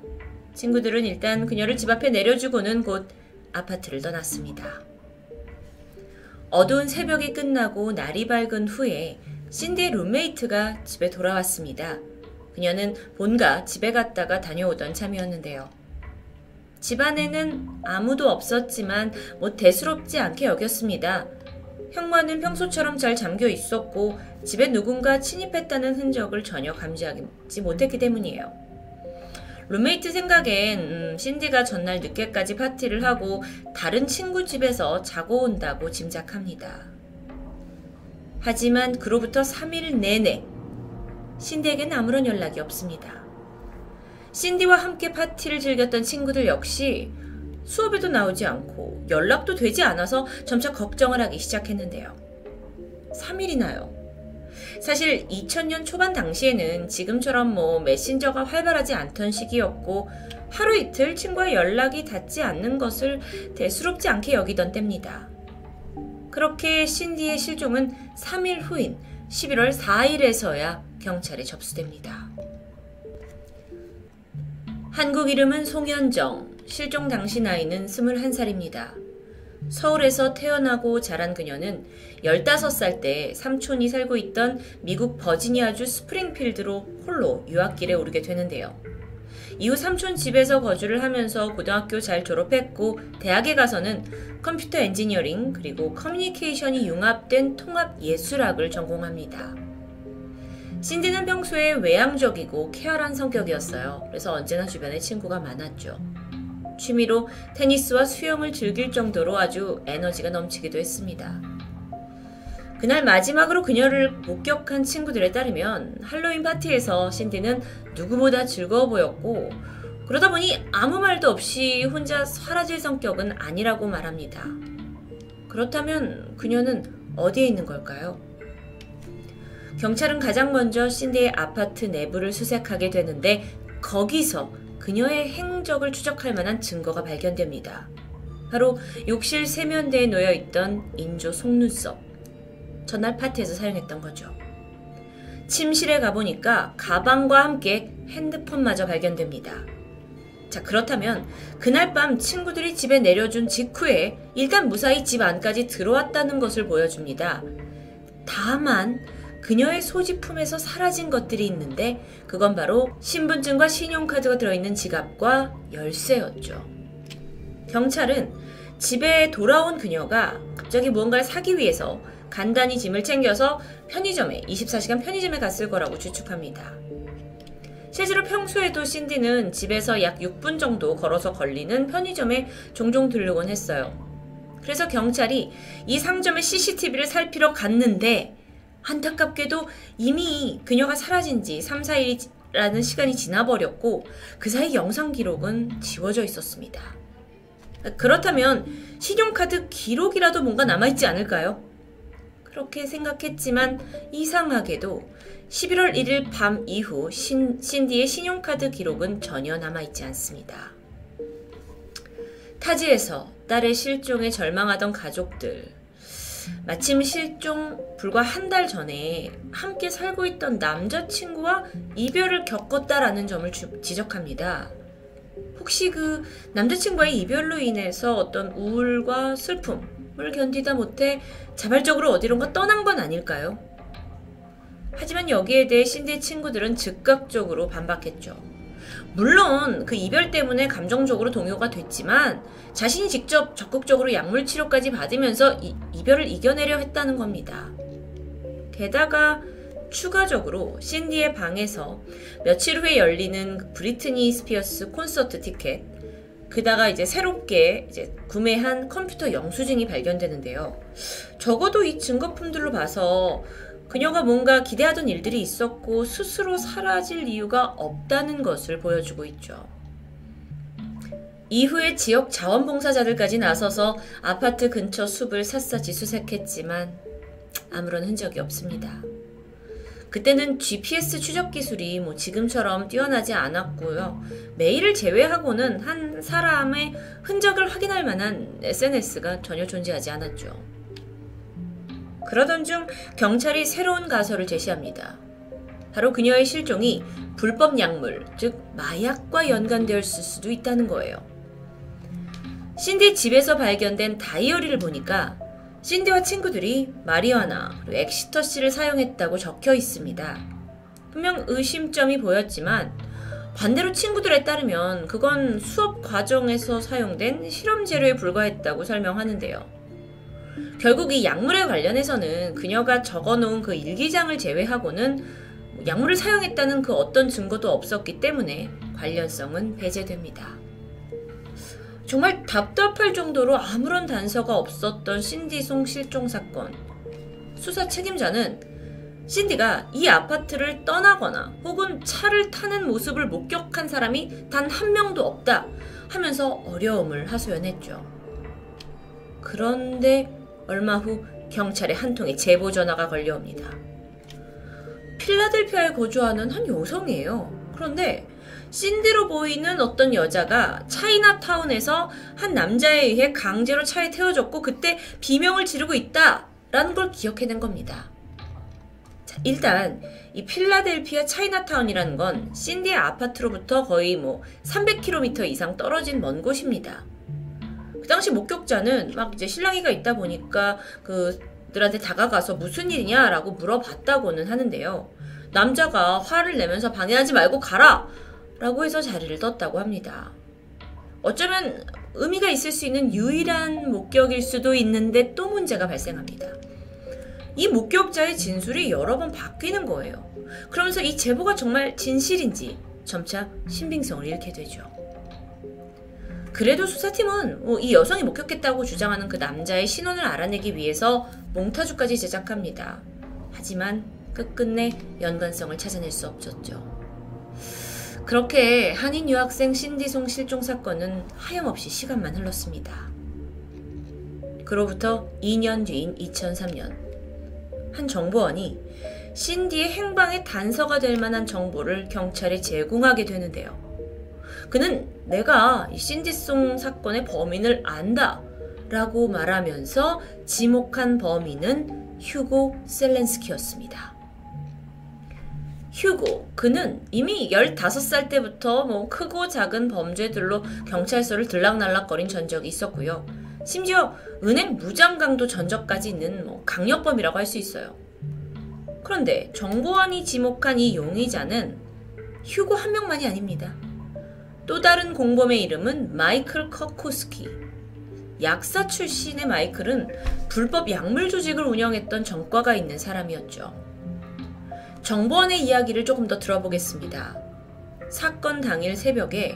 친구들은 일단 그녀를 집 앞에 내려주고는 곧 아파트를 떠났습니다. 어두운 새벽이 끝나고 날이 밝은 후에 신디의 룸메이트가 집에 돌아왔습니다. 그녀는 본가 집에 갔다가 다녀오던 참이었는데요. 집 안에는 아무도 없었지만 대수롭지 않게 여겼습니다. 현관은 평소처럼 잘 잠겨 있었고 집에 누군가 침입했다는 흔적을 전혀 감지하지 못했기 때문이에요. 룸메이트 생각엔 신디가 전날 늦게까지 파티를 하고 다른 친구 집에서 자고 온다고 짐작합니다. 하지만 그로부터 3일 내내 신디에겐 아무런 연락이 없습니다. 신디와 함께 파티를 즐겼던 친구들 역시 수업에도 나오지 않고 연락도 되지 않아서 점차 걱정을 하기 시작했는데요. 3일이나요. 사실 2000년 초반 당시에는 지금처럼 메신저가 활발하지 않던 시기였고 하루 이틀 친구와 연락이 닿지 않는 것을 대수롭지 않게 여기던 때입니다. 그렇게 신디의 실종은 3일 후인 11월 4일에서야 경찰에 접수됩니다. 한국 이름은 송현정, 실종 당시 나이는 21살입니다. 서울에서 태어나고 자란 그녀는 15살 때 삼촌이 살고 있던 미국 버지니아주 스프링필드로 홀로 유학길에 오르게 되는데요. 이후 삼촌 집에서 거주를 하면서 고등학교 잘 졸업했고 대학에 가서는 컴퓨터 엔지니어링 그리고 커뮤니케이션이 융합된 통합예술학을 전공합니다. 신디는 평소에 외향적이고 쾌활한 성격이었어요. 그래서 언제나 주변에 친구가 많았죠. 취미로 테니스와 수영을 즐길 정도로 아주 에너지가 넘치기도 했습니다. 그날 마지막으로 그녀를 목격한 친구들에 따르면 할로윈 파티에서 신디는 누구보다 즐거워 보였고 그러다 보니 아무 말도 없이 혼자 사라질 성격은 아니라고 말합니다. 그렇다면 그녀는 어디에 있는 걸까요? 경찰은 가장 먼저 신디의 아파트 내부를 수색하게 되는데 거기서 그녀의 행적을 추적할 만한 증거가 발견됩니다. 바로 욕실 세면대에 놓여있던 인조 속눈썹. 전날 파티에서 사용했던 거죠. 침실에 가보니까 가방과 함께 핸드폰마저 발견됩니다. 자, 그렇다면 그날 밤 친구들이 집에 내려준 직후에 일단 무사히 집 안까지 들어왔다는 것을 보여줍니다. 다만 그녀의 소지품에서 사라진 것들이 있는데 그건 바로 신분증과 신용카드가 들어있는 지갑과 열쇠였죠. 경찰은 집에 돌아온 그녀가 갑자기 무언가를 사기 위해서 간단히 짐을 챙겨서 편의점에 24시간 편의점에 갔을 거라고 추측합니다. 실제로 평소에도 신디는 집에서 약 6분 정도 걸어서 걸리는 편의점에 종종 들르곤 했어요. 그래서 경찰이 이 상점의 CCTV를 살피러 갔는데 안타깝게도 이미 그녀가 사라진 지 3, 4일이라는 시간이 지나버렸고 그 사이 영상 기록은 지워져 있었습니다. 그렇다면 신용카드 기록이라도 뭔가 남아있지 않을까요? 그렇게 생각했지만 이상하게도 11월 1일 밤 이후 신디의 신용카드 기록은 전혀 남아있지 않습니다. 타지에서 딸의 실종에 절망하던 가족들, 마침 실종 불과 한 달 전에 함께 살고 있던 남자친구와 이별을 겪었다라는 점을 지적합니다. 혹시 그 남자친구와의 이별로 인해서 어떤 우울과 슬픔을 견디다 못해 자발적으로 어디론가 떠난 건 아닐까요? 하지만 여기에 대해 신디의 친구들은 즉각적으로 반박했죠. 물론 그 이별 때문에 감정적으로 동요가 됐지만 자신이 직접 적극적으로 약물 치료까지 받으면서 이별을 이겨내려 했다는 겁니다. 게다가 추가적으로 신디의 방에서 며칠 후에 열리는 브리트니 스피어스 콘서트 티켓, 그다가 이제 새롭게 구매한 컴퓨터 영수증이 발견되는데요. 적어도 이 증거품들로 봐서 그녀가 뭔가 기대하던 일들이 있었고 스스로 사라질 이유가 없다는 것을 보여주고 있죠. 이후에 지역 자원봉사자들까지 나서서 아파트 근처 숲을 샅샅이 수색했지만 아무런 흔적이 없습니다. 그때는 GPS 추적 기술이 지금처럼 뛰어나지 않았고요. 메일을 제외하고는 한 사람의 흔적을 확인할 만한 SNS가 전혀 존재하지 않았죠. 그러던 중 경찰이 새로운 가설을 제시합니다. 바로 그녀의 실종이 불법 약물, 즉 마약과 연관되었을 수도 있다는 거예요. 신디 집에서 발견된 다이어리를 보니까 신디와 친구들이 마리화나 그리고 엑시터시를 사용했다고 적혀 있습니다. 분명 의심점이 보였지만 반대로 친구들에 따르면 그건 수업 과정에서 사용된 실험 재료에 불과했다고 설명하는데요. 결국 이 약물에 관련해서는 그녀가 적어놓은 그 일기장을 제외하고는 약물을 사용했다는 그 어떤 증거도 없었기 때문에 관련성은 배제됩니다. 정말 답답할 정도로 아무런 단서가 없었던 신디 송 실종 사건. 수사 책임자는 신디가 이 아파트를 떠나거나 혹은 차를 타는 모습을 목격한 사람이 단 한 명도 없다 하면서 어려움을 하소연했죠. 그런데 얼마 후 경찰에 한 통의 제보 전화가 걸려옵니다. 필라델피아에 거주하는 한 여성이에요. 그런데 신디로 보이는 어떤 여자가 차이나타운에서 한 남자에 의해 강제로 차에 태워졌고 그때 비명을 지르고 있다라는 걸 기억해낸 겁니다. 자, 일단 이 필라델피아 차이나타운이라는 건 신디의 아파트로부터 거의 300km 이상 떨어진 먼 곳입니다. 그 당시 목격자는 막 이제 실랑이가 있다 보니까 그들한테 다가가서 무슨 일이냐라고 물어봤다고는 하는데요. 남자가 화를 내면서 방해하지 말고 가라! 라고 해서 자리를 떴다고 합니다. 어쩌면 의미가 있을 수 있는 유일한 목격일 수도 있는데 또 문제가 발생합니다. 이 목격자의 진술이 여러 번 바뀌는 거예요. 그러면서 이 제보가 정말 진실인지 점차 신빙성을 잃게 되죠. 그래도 수사팀은 이 여성이 목격했다고 주장하는 그 남자의 신원을 알아내기 위해서 몽타주까지 제작합니다. 하지만 끝끝내 연관성을 찾아낼 수 없었죠. 그렇게 한인 유학생 신디송 실종 사건은 하염없이 시간만 흘렀습니다. 그로부터 2년 뒤인 2003년 한 정보원이 신디의 행방의 단서가 될 만한 정보를 경찰에 제공하게 되는데요. 그는 내가 이 신디송 사건의 범인을 안다 라고 말하면서 지목한 범인은 휴고 셀렌스키였습니다. 휴고, 그는 이미 15살 때부터 크고 작은 범죄들로 경찰서를 들락날락거린 전적이 있었고요. 심지어 은행 무장강도 전적까지 있는 강력범이라고 할 수 있어요. 그런데 정보원이 지목한 이 용의자는 휴고 한 명만이 아닙니다. 또 다른 공범의 이름은 마이클 커코스키. 약사 출신의 마이클은 불법 약물 조직을 운영했던 전과가 있는 사람이었죠. 정보원의 이야기를 조금 더 들어보겠습니다. 사건 당일 새벽에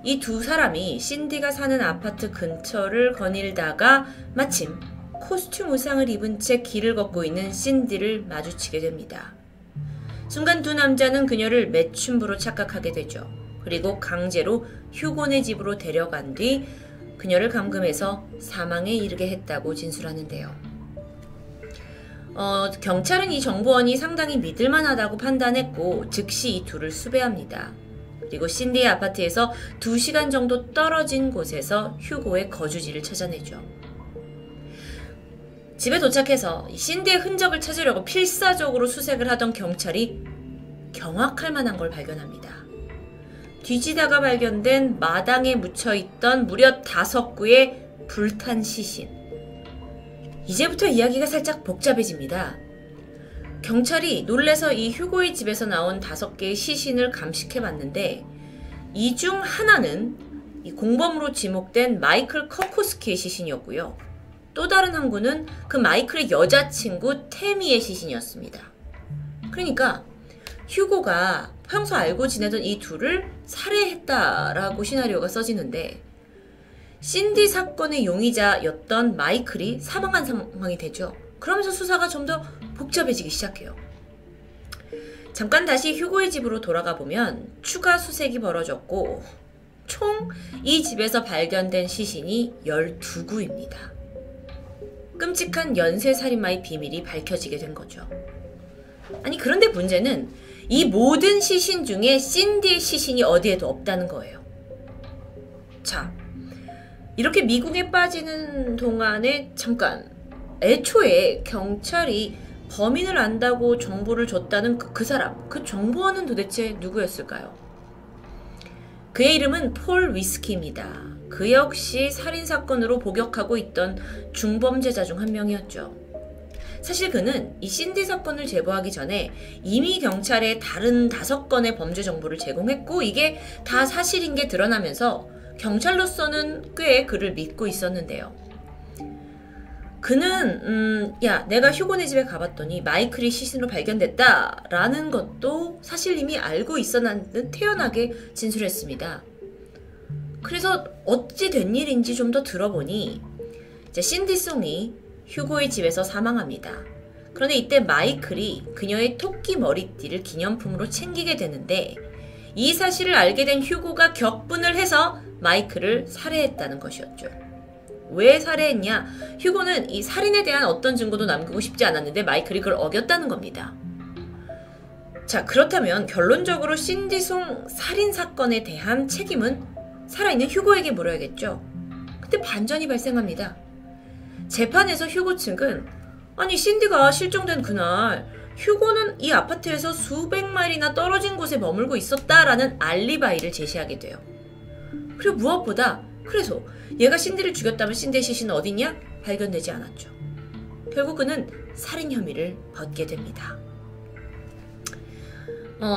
이 두 사람이 신디가 사는 아파트 근처를 거닐다가 마침 코스튬 의상을 입은 채 길을 걷고 있는 신디를 마주치게 됩니다. 순간 두 남자는 그녀를 매춘부로 착각하게 되죠. 그리고 강제로 휴고네 집으로 데려간 뒤 그녀를 감금해서 사망에 이르게 했다고 진술하는데요. 경찰은 이 정보원이 상당히 믿을만하다고 판단했고 즉시 이 둘을 수배합니다. 그리고 신디의 아파트에서 2시간 정도 떨어진 곳에서 휴고의 거주지를 찾아내죠. 집에 도착해서 신디의 흔적을 찾으려고 필사적으로 수색을 하던 경찰이 경악할 만한 걸 발견합니다. 뒤지다가 발견된 마당에 묻혀있던 무려 5구의 불탄 시신. 이제부터 이야기가 살짝 복잡해집니다. 경찰이 놀래서 이 휴고의 집에서 나온 5개의 시신을 감식해봤는데 이 중 하나는 이 공범으로 지목된 마이클 커코스키의 시신이었고요. 또 다른 한 구는 그 마이클의 여자친구 태미의 시신이었습니다. 그러니까 휴고가 평소 알고 지내던 이 둘을 살해했다라고 시나리오가 써지는데 신디 사건의 용의자였던 마이클이 사망한 상황이 되죠. 그러면서 수사가 좀 더 복잡해지기 시작해요. 잠깐 다시 휴고의 집으로 돌아가 보면 추가 수색이 벌어졌고 총 이 집에서 발견된 시신이 12구입니다. 끔찍한 연쇄살인마의 비밀이 밝혀지게 된 거죠. 아니 그런데 문제는 이 모든 시신 중에 신디의 시신이 어디에도 없다는 거예요. 자, 이렇게 미국에 빠지는 동안에 잠깐 애초에 경찰이 범인을 안다고 정보를 줬다는 그 사람, 그 정보원은 도대체 누구였을까요? 그의 이름은 폴 위스키입니다. 그 역시 살인사건으로 복역하고 있던 중범죄자 중 한 명이었죠. 사실 그는 이 신디 사건을 제보하기 전에 이미 경찰에 다른 5건의 범죄 정보를 제공했고 이게 다 사실인 게 드러나면서 경찰로서는 꽤 그를 믿고 있었는데요. 그는 야 내가 휴고네 집에 가봤더니 마이클이 시신으로 발견됐다 라는 것도 사실 이미 알고 있었는데 태연하게 진술했습니다. 그래서 어찌 된 일인지 좀 더 들어보니 이제 신디 송이 휴고의 집에서 사망합니다. 그런데 이때 마이클이 그녀의 토끼 머리띠를 기념품으로 챙기게 되는데 이 사실을 알게 된 휴고가 격분을 해서 마이클을 살해했다는 것이었죠. 왜 살해했냐? 휴고는 이 살인에 대한 어떤 증거도 남기고 싶지 않았는데 마이클이 그걸 어겼다는 겁니다. 자, 그렇다면 결론적으로 신디송 살인사건에 대한 책임은 살아있는 휴고에게 물어야겠죠. 근데 반전이 발생합니다. 재판에서 휴고 측은 아니 신디가 실종된 그날 휴고는 이 아파트에서 수백 마일이나 떨어진 곳에 머물고 있었다라는 알리바이를 제시하게 돼요. 그리고 무엇보다 그래서 얘가 신디를 죽였다면 신디의 시신은 어딨냐? 발견되지 않았죠. 결국 그는 살인 혐의를 벗게 됩니다.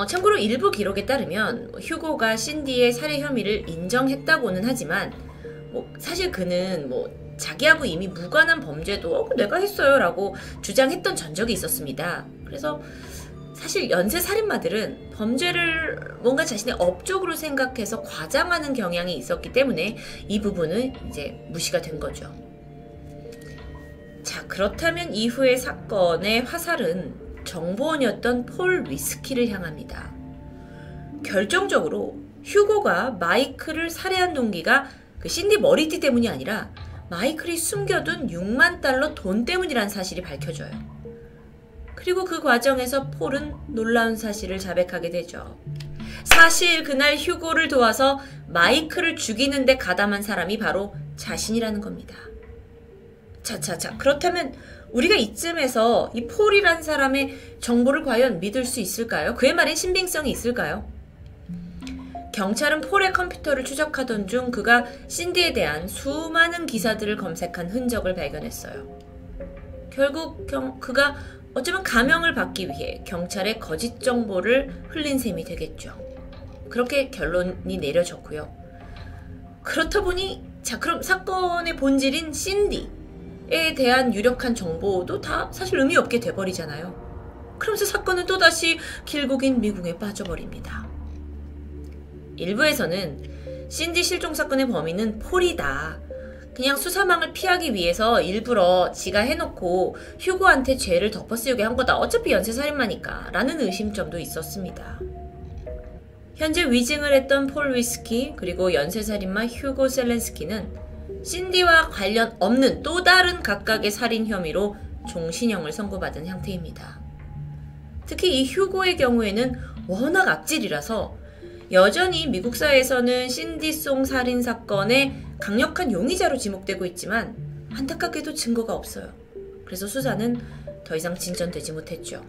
참고로 일부 기록에 따르면 휴고가 신디의 살해 혐의를 인정했다고는 하지만 사실 그는 자기하고 이미 무관한 범죄도 내가 했어요 라고 주장했던 전적이 있었습니다. 그래서 사실 연쇄 살인마들은 범죄를 뭔가 자신의 업적으로 생각해서 과장하는 경향이 있었기 때문에 이 부분은 이제 무시가 된 거죠. 자, 그렇다면 이후의 사건의 화살은 정보원이었던 폴 위스키를 향합니다. 결정적으로 휴고가 마이클을 살해한 동기가 그 신디 머리띠 때문이 아니라 마이클이 숨겨둔 6만 달러 돈 때문이란 사실이 밝혀져요. 그리고 그 과정에서 폴은 놀라운 사실을 자백하게 되죠. 사실 그날 휴고를 도와서 마이클을 죽이는 데 가담한 사람이 바로 자신이라는 겁니다. 자, 그렇다면 우리가 이쯤에서 이 폴이란 사람의 정보를 과연 믿을 수 있을까요? 그의 말엔 신빙성이 있을까요? 경찰은 폴의 컴퓨터를 추적하던 중 그가 신디에 대한 수많은 기사들을 검색한 흔적을 발견했어요. 결국 그가 어쩌면 감형을 받기 위해 경찰에 거짓 정보를 흘린 셈이 되겠죠. 그렇게 결론이 내려졌고요. 그렇다 보니 그럼 사건의 본질인 신디에 대한 유력한 정보도 다 사실 의미 없게 돼버리잖아요. 그러면서 사건은 또다시 길고 긴 미궁에 빠져버립니다. 일부에서는 신디 실종 사건의 범인은 폴이다. 그냥 수사망을 피하기 위해서 일부러 지가 해놓고 휴고한테 죄를 덮어씌우게 한 거다. 어차피 연쇄살인마니까 라는 의심점도 있었습니다. 현재 위증을 했던 폴 위스키 그리고 연쇄살인마 휴고 셀렌스키는 신디와 관련 없는 또 다른 각각의 살인 혐의로 종신형을 선고받은 형태입니다. 특히 이 휴고의 경우에는 워낙 악질이라서 여전히 미국 사회에서는 신디송 살인 사건의 강력한 용의자로 지목되고 있지만 안타깝게도 증거가 없어요. 그래서 수사는 더 이상 진전되지 못했죠.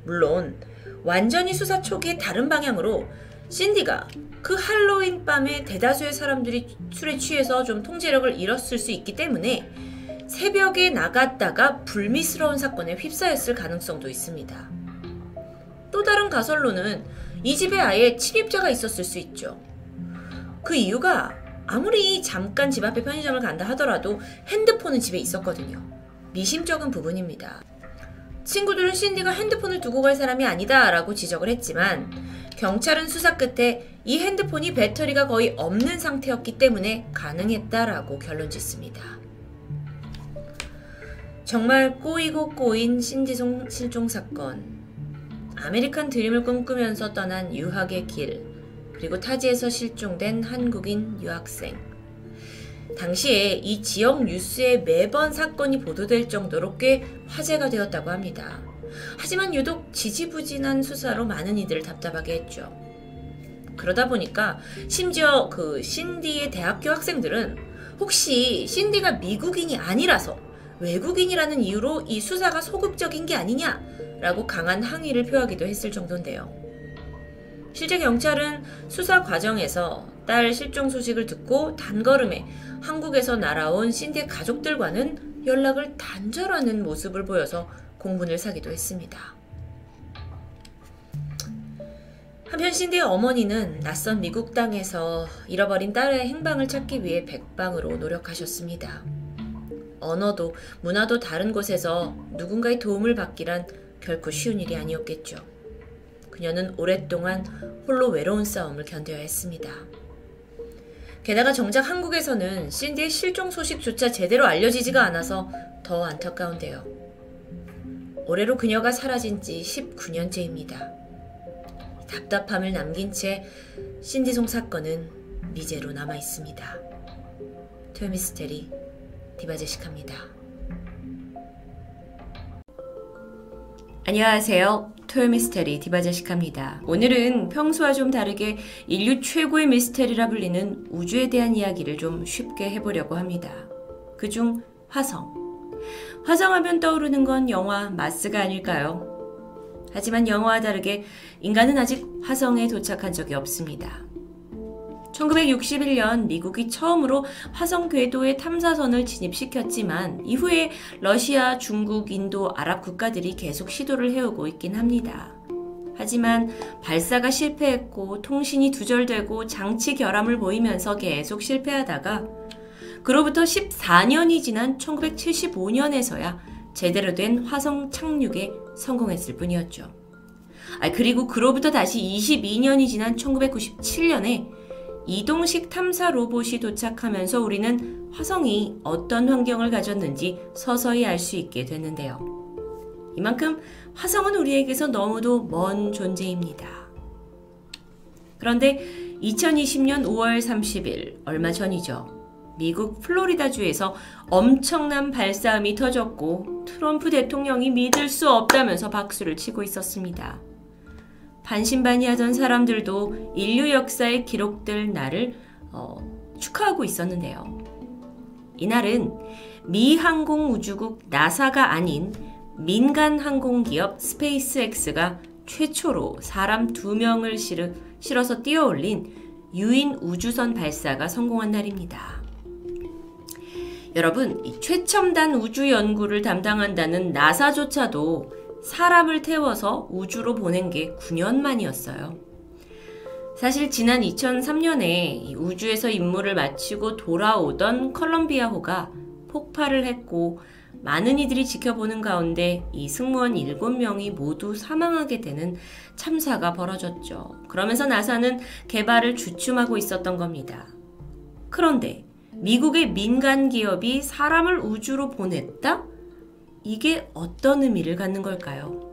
물론 완전히 수사 초기에 다른 방향으로 신디가 그 할로윈 밤에 대다수의 사람들이 술에 취해서 좀 통제력을 잃었을 수 있기 때문에 새벽에 나갔다가 불미스러운 사건에 휩싸였을 가능성도 있습니다. 또 다른 가설로는 이 집에 아예 침입자가 있었을 수 있죠. 그 이유가 아무리 잠깐 집 앞에 편의점을 간다 하더라도 핸드폰은 집에 있었거든요. 미심쩍은 부분입니다. 친구들은 신디가 핸드폰을 두고 갈 사람이 아니다 라고 지적을 했지만 경찰은 수사 끝에 이 핸드폰이 배터리가 거의 없는 상태였기 때문에 가능했다라고 결론 짓습니다. 정말 꼬이고 꼬인 신디송 실종 사건. 아메리칸 드림을 꿈꾸면서 떠난 유학의 길, 그리고 타지에서 실종된 한국인 유학생. 당시에 이 지역 뉴스에 매번 사건이 보도될 정도로 꽤 화제가 되었다고 합니다. 하지만 유독 지지부진한 수사로 많은 이들을 답답하게 했죠. 그러다 보니까 심지어 그 신디의 대학교 학생들은 혹시 신디가 미국인이 아니라서 외국인이라는 이유로 이 수사가 소극적인 게 아니냐라고 강한 항의를 표하기도 했을 정도인데요. 실제 경찰은 수사 과정에서 딸 실종 소식을 듣고 단걸음에 한국에서 날아온 신디의 가족들과는 연락을 단절하는 모습을 보여서 공분을 사기도 했습니다. 한편 신디의 어머니는 낯선 미국 땅에서 잃어버린 딸의 행방을 찾기 위해 백방으로 노력하셨습니다. 언어도 문화도 다른 곳에서 누군가의 도움을 받기란 결코 쉬운 일이 아니었겠죠. 그녀는 오랫동안 홀로 외로운 싸움을 견뎌야 했습니다. 게다가 정작 한국에서는 신디의 실종 소식조차 제대로 알려지지가 않아서 더 안타까운데요. 올해로 그녀가 사라진 지 19년째입니다. 답답함을 남긴 채 신디송 사건은 미제로 남아있습니다. 토요미스테리 디바제시카입니다. 안녕하세요. 토요 미스테리 디바제시카입니다. 오늘은 평소와 좀 다르게 인류 최고의 미스테리라 불리는 우주에 대한 이야기를 좀 쉽게 해보려고 합니다. 그중 화성. 화성하면 떠오르는 건 영화 마스가 아닐까요? 하지만 영화와 다르게 인간은 아직 화성에 도착한 적이 없습니다. 1961년 미국이 처음으로 화성 궤도에 탐사선을 진입시켰지만 이후에 러시아, 중국, 인도, 아랍 국가들이 계속 시도를 해오고 있긴 합니다. 하지만 발사가 실패했고 통신이 두절되고 장치 결함을 보이면서 계속 실패하다가 그로부터 14년이 지난 1975년에서야 제대로 된 화성 착륙에 성공했을 뿐이었죠. 그리고 그로부터 다시 22년이 지난 1997년에 이동식 탐사 로봇이 도착하면서 우리는 화성이 어떤 환경을 가졌는지 서서히 알 수 있게 됐는데요. 이만큼 화성은 우리에게서 너무도 먼 존재입니다. 그런데 2020년 5월 30일, 얼마 전이죠. 미국 플로리다주에서 엄청난 발사음이 터졌고 트럼프 대통령이 믿을 수 없다면서 박수를 치고 있었습니다. 반신반의하던 사람들도 인류 역사에 기록될 날을 축하하고 있었는데요. 이날은 미 항공우주국 나사가 아닌 민간 항공기업 스페이스X가 최초로 사람 2명을 실어서 띄어올린 유인 우주선 발사가 성공한 날입니다. 여러분, 이 최첨단 우주 연구를 담당한다는 나사조차도 사람을 태워서 우주로 보낸 게 9년 만이었어요. 사실 지난 2003년에 우주에서 임무를 마치고 돌아오던 컬럼비아호가 폭발을 했고 많은 이들이 지켜보는 가운데 이 승무원 7명이 모두 사망하게 되는 참사가 벌어졌죠. 그러면서 나사는 개발을 주춤하고 있었던 겁니다. 그런데 미국의 민간 기업이 사람을 우주로 보냈다? 이게 어떤 의미를 갖는 걸까요?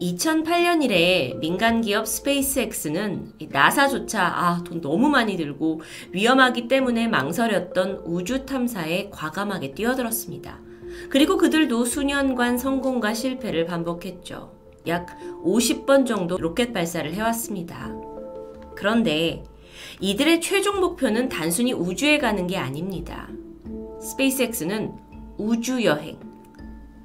2008년 이래 민간 기업 스페이스X는 나사조차 돈 너무 많이 들고 위험하기 때문에 망설였던 우주 탐사에 과감하게 뛰어들었습니다. 그리고 그들도 수년간 성공과 실패를 반복했죠. 약 50번 정도 로켓 발사를 해왔습니다. 그런데 이들의 최종 목표는 단순히 우주에 가는 게 아닙니다. 스페이스X는 우주여행,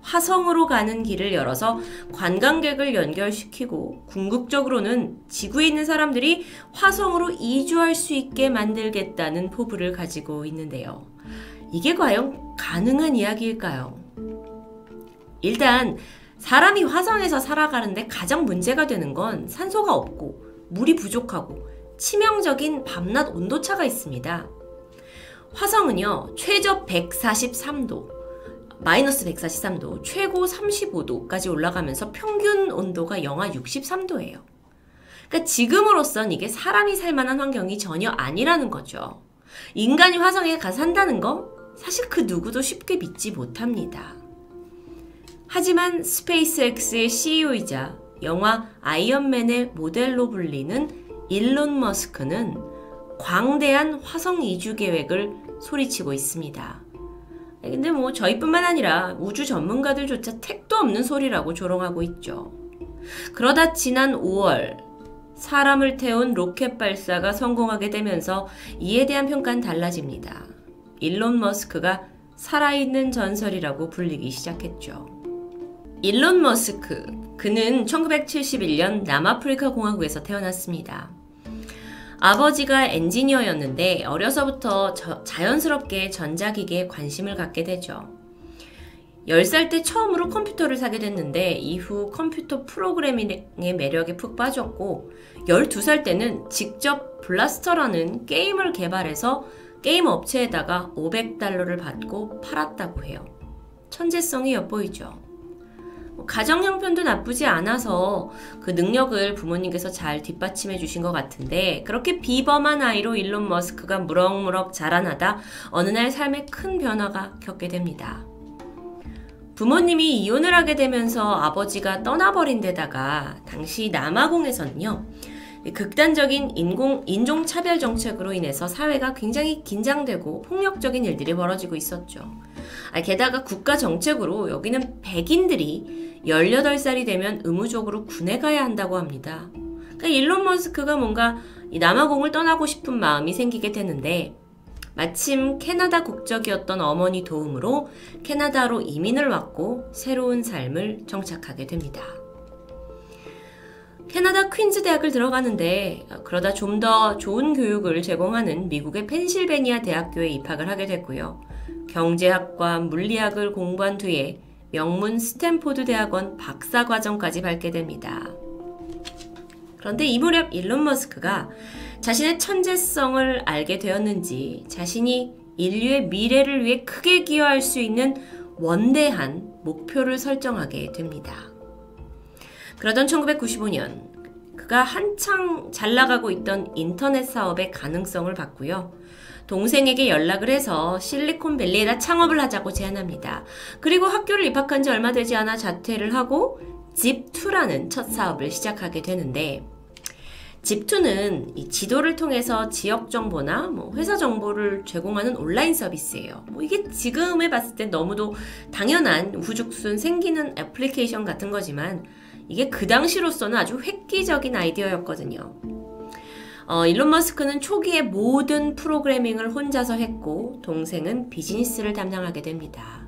화성으로 가는 길을 열어서 관광객을 연결시키고 궁극적으로는 지구에 있는 사람들이 화성으로 이주할 수 있게 만들겠다는 포부를 가지고 있는데요. 이게 과연 가능한 이야기일까요? 일단 사람이 화성에서 살아가는데 가장 문제가 되는 건 산소가 없고 물이 부족하고 치명적인 밤낮 온도차가 있습니다. 화성은요, 최저 143도, 마이너스 143도, 최고 35도까지 올라가면서 평균 온도가 영하 63도예요. 그러니까 지금으로선 이게 사람이 살 만한 환경이 전혀 아니라는 거죠. 인간이 화성에 가서 산다는 거 사실 그 누구도 쉽게 믿지 못합니다. 하지만 스페이스X의 CEO이자 영화 아이언맨의 모델로 불리는 일론 머스크는 광대한 화성 이주 계획을 소리치고 있습니다. 근데 저희뿐만 아니라 우주 전문가들조차 택도 없는 소리라고 조롱하고 있죠. 그러다 지난 5월 사람을 태운 로켓 발사가 성공하게 되면서 이에 대한 평가는 달라집니다. 일론 머스크가 살아있는 전설이라고 불리기 시작했죠. 일론 머스크, 그는 1971년 남아프리카 공화국에서 태어났습니다. 아버지가 엔지니어였는데 어려서부터 자연스럽게 전자기기에 관심을 갖게 되죠. 10살 때 처음으로 컴퓨터를 사게 됐는데 이후 컴퓨터 프로그래밍의 매력에 푹 빠졌고 12살 때는 직접 블라스터라는 게임을 개발해서 게임 업체에다가 $500를 받고 팔았다고 해요. 천재성이 엿보이죠. 가정 형편도 나쁘지 않아서 그 능력을 부모님께서 잘 뒷받침해 주신 것 같은데 그렇게 비범한 아이로 일론 머스크가 무럭무럭 자라나다 어느 날 삶에 큰 변화가 겪게 됩니다. 부모님이 이혼을 하게 되면서 아버지가 떠나버린 데다가 당시 남아공에서는요, 극단적인 인종차별 정책으로 인해서 사회가 굉장히 긴장되고 폭력적인 일들이 벌어지고 있었죠. 게다가 국가 정책으로 여기는 백인들이 18살이 되면 의무적으로 군에 가야 한다고 합니다. 그러니까 일론 머스크가 뭔가 이 남아공을 떠나고 싶은 마음이 생기게 되는데 마침 캐나다 국적이었던 어머니 도움으로 캐나다로 이민을 왔고 새로운 삶을 정착하게 됩니다. 캐나다 퀸즈 대학을 들어가는데 그러다 좀 더 좋은 교육을 제공하는 미국의 펜실베니아 대학교에 입학을 하게 됐고요. 경제학과 물리학을 공부한 뒤에 명문 스탠포드 대학원 박사과정까지 밟게 됩니다. 그런데 이 무렵 일론 머스크가 자신의 천재성을 알게 되었는지 자신이 인류의 미래를 위해 크게 기여할 수 있는 원대한 목표를 설정하게 됩니다. 그러던 1995년 그가 한창 잘 나가고 있던 인터넷 사업의 가능성을 봤고요. 동생에게 연락을 해서 실리콘밸리에다 창업을 하자고 제안합니다. 그리고 학교를 입학한 지 얼마 되지 않아 자퇴를 하고 집2라는 첫 사업을 시작하게 되는데 집2는 이 지도를 통해서 지역 정보나 회사 정보를 제공하는 온라인 서비스예요. 이게 지금 해봤을 때 너무도 당연한 우후죽순 생기는 애플리케이션 같은 거지만 이게 그 당시로서는 아주 획기적인 아이디어였거든요. 일론 머스크는 초기에 모든 프로그래밍을 혼자서 했고 동생은 비즈니스를 담당하게 됩니다.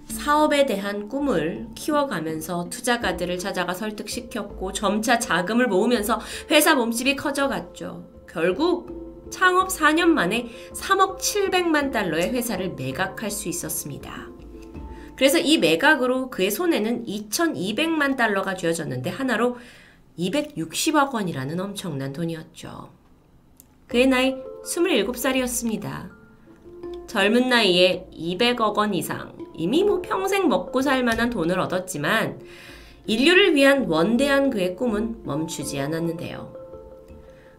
사업에 대한 꿈을 키워가면서 투자가들을 찾아가 설득시켰고 점차 자금을 모으면서 회사 몸집이 커져갔죠. 결국 창업 4년 만에 3억 700만 달러의 회사를 매각할 수 있었습니다. 그래서 이 매각으로 그의 손에는 2200만 달러가 쥐어졌는데 하나로 260억 원이라는 엄청난 돈이었죠. 그의 나이 27살이었습니다. 젊은 나이에 200억 원 이상, 이미 평생 먹고 살 만한 돈을 얻었지만 인류를 위한 원대한 그의 꿈은 멈추지 않았는데요.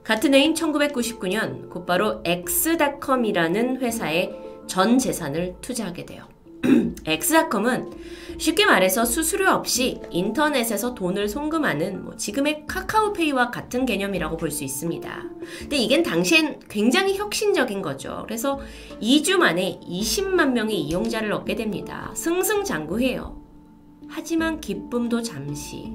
같은 해인 1999년 곧바로 X.com이라는 회사에 전 재산을 투자하게 돼요. X.com은 쉽게 말해서 수수료 없이 인터넷에서 돈을 송금하는 지금의 카카오페이와 같은 개념이라고 볼 수 있습니다. 근데 이겐 당시엔 굉장히 혁신적인 거죠. 그래서 2주 만에 20만 명의 이용자를 얻게 됩니다. 승승장구해요. 하지만 기쁨도 잠시.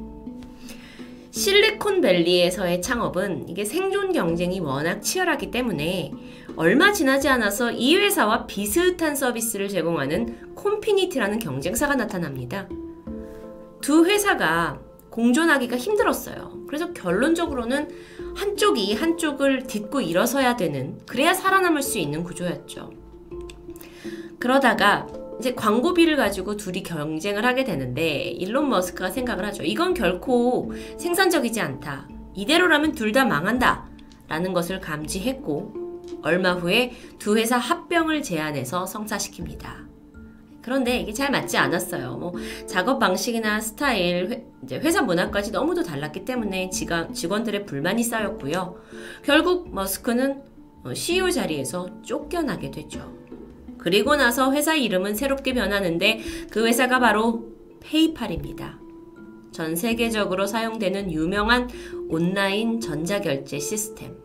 실리콘밸리에서의 창업은 이게 생존 경쟁이 워낙 치열하기 때문에 얼마 지나지 않아서 이 회사와 비슷한 서비스를 제공하는 콤피니티라는 경쟁사가 나타납니다. 두 회사가 공존하기가 힘들었어요. 그래서 결론적으로는 한쪽이 한쪽을 딛고 일어서야 되는, 그래야 살아남을 수 있는 구조였죠. 그러다가 이제 광고비를 가지고 둘이 경쟁을 하게 되는데 일론 머스크가 생각을 하죠. 이건 결코 생산적이지 않다. 이대로라면 둘 다 망한다. 라는 것을 감지했고 얼마 후에 두 회사 합병을 제안해서 성사시킵니다. 그런데 이게 잘 맞지 않았어요. 작업 방식이나 스타일, 이제 회사 문화까지 너무도 달랐기 때문에 직원들의 불만이 쌓였고요. 결국 머스크는 CEO 자리에서 쫓겨나게 되죠. 그리고 나서 회사 이름은 새롭게 변하는데 그 회사가 바로 페이팔입니다. 전 세계적으로 사용되는 유명한 온라인 전자결제 시스템.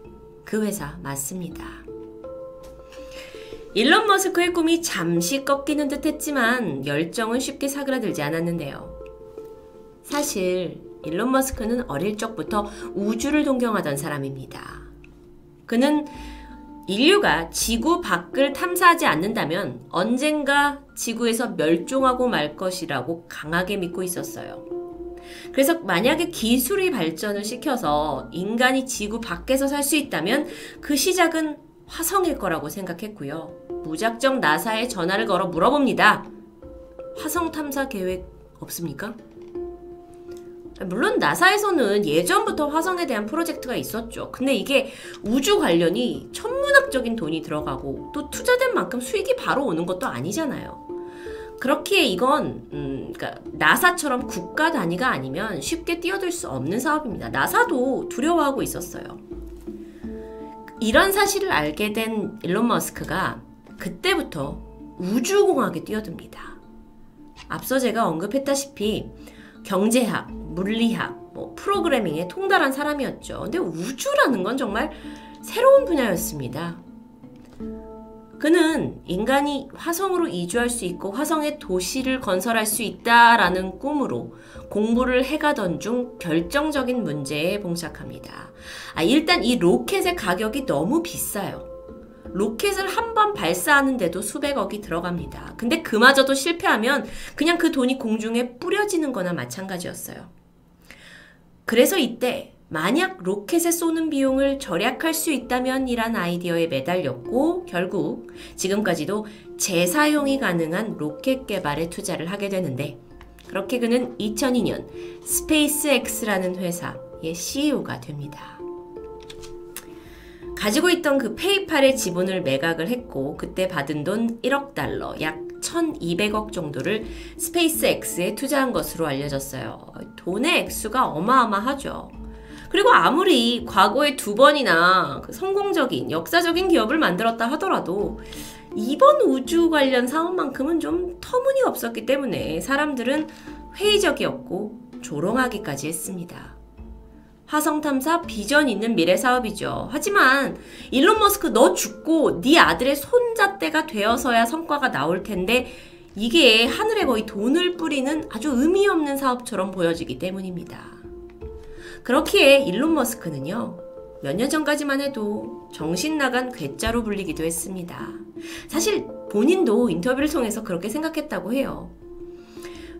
그 회사 맞습니다. 일론 머스크의 꿈이 잠시 꺾이는 듯 했지만 열정은 쉽게 사그라들지 않았는데요. 사실 일론 머스크는 어릴 적부터 우주를 동경하던 사람입니다. 그는 인류가 지구 밖을 탐사하지 않는다면 언젠가 지구에서 멸종하고 말 것이라고 강하게 믿고 있었어요. 그래서 만약에 기술이 발전을 시켜서 인간이 지구 밖에서 살 수 있다면 그 시작은 화성일 거라고 생각했고요. 무작정 나사에 전화를 걸어 물어봅니다. 화성 탐사 계획 없습니까? 물론 나사에서는 예전부터 화성에 대한 프로젝트가 있었죠. 근데 이게 우주 관련이 천문학적인 돈이 들어가고 또 투자된 만큼 수익이 바로 오는 것도 아니잖아요. 그렇기에 이건 그러니까 나사처럼 국가 단위가 아니면 쉽게 뛰어들 수 없는 사업입니다. 나사도 두려워하고 있었어요. 이런 사실을 알게 된 일론 머스크가 그때부터 우주공학에 뛰어듭니다. 앞서 제가 언급했다시피 경제학, 물리학, 프로그래밍에 통달한 사람이었죠. 근데 우주라는 건 정말 새로운 분야였습니다. 그는 인간이 화성으로 이주할 수 있고 화성에 도시를 건설할 수 있다라는 꿈으로 공부를 해가던 중 결정적인 문제에 봉착합니다. 일단 이 로켓의 가격이 너무 비싸요. 로켓을 한 번 발사하는데도 수백억이 들어갑니다. 근데 그마저도 실패하면 그냥 그 돈이 공중에 뿌려지는 거나 마찬가지였어요. 그래서 이때 만약 로켓에 쏘는 비용을 절약할 수 있다면 이란 아이디어에 매달렸고 결국 지금까지도 재사용이 가능한 로켓 개발에 투자를 하게 되는데 그렇게 그는 2002년 스페이스X라는 회사의 CEO가 됩니다. 가지고 있던 그 페이팔의 지분을 매각을 했고 그때 받은 돈 1억 달러, 약 1200억 정도를 스페이스X에 투자한 것으로 알려졌어요. 돈의 액수가 어마어마하죠. 그리고 아무리 과거에 2번이나 그 성공적인 역사적인 기업을 만들었다 하더라도 이번 우주 관련 사업만큼은 좀 터무니없었기 때문에 사람들은 회의적이었고 조롱하기까지 했습니다. 화성 탐사 비전 있는 미래 사업이죠. 하지만 일론 머스크 너 죽고 네 아들의 손자대가 되어서야 성과가 나올 텐데 이게 하늘에 거의 돈을 뿌리는 아주 의미 없는 사업처럼 보여지기 때문입니다. 그렇기에 일론 머스크는요. 몇 년 전까지만 해도 정신 나간 괴짜로 불리기도 했습니다. 사실 본인도 인터뷰를 통해서 그렇게 생각했다고 해요.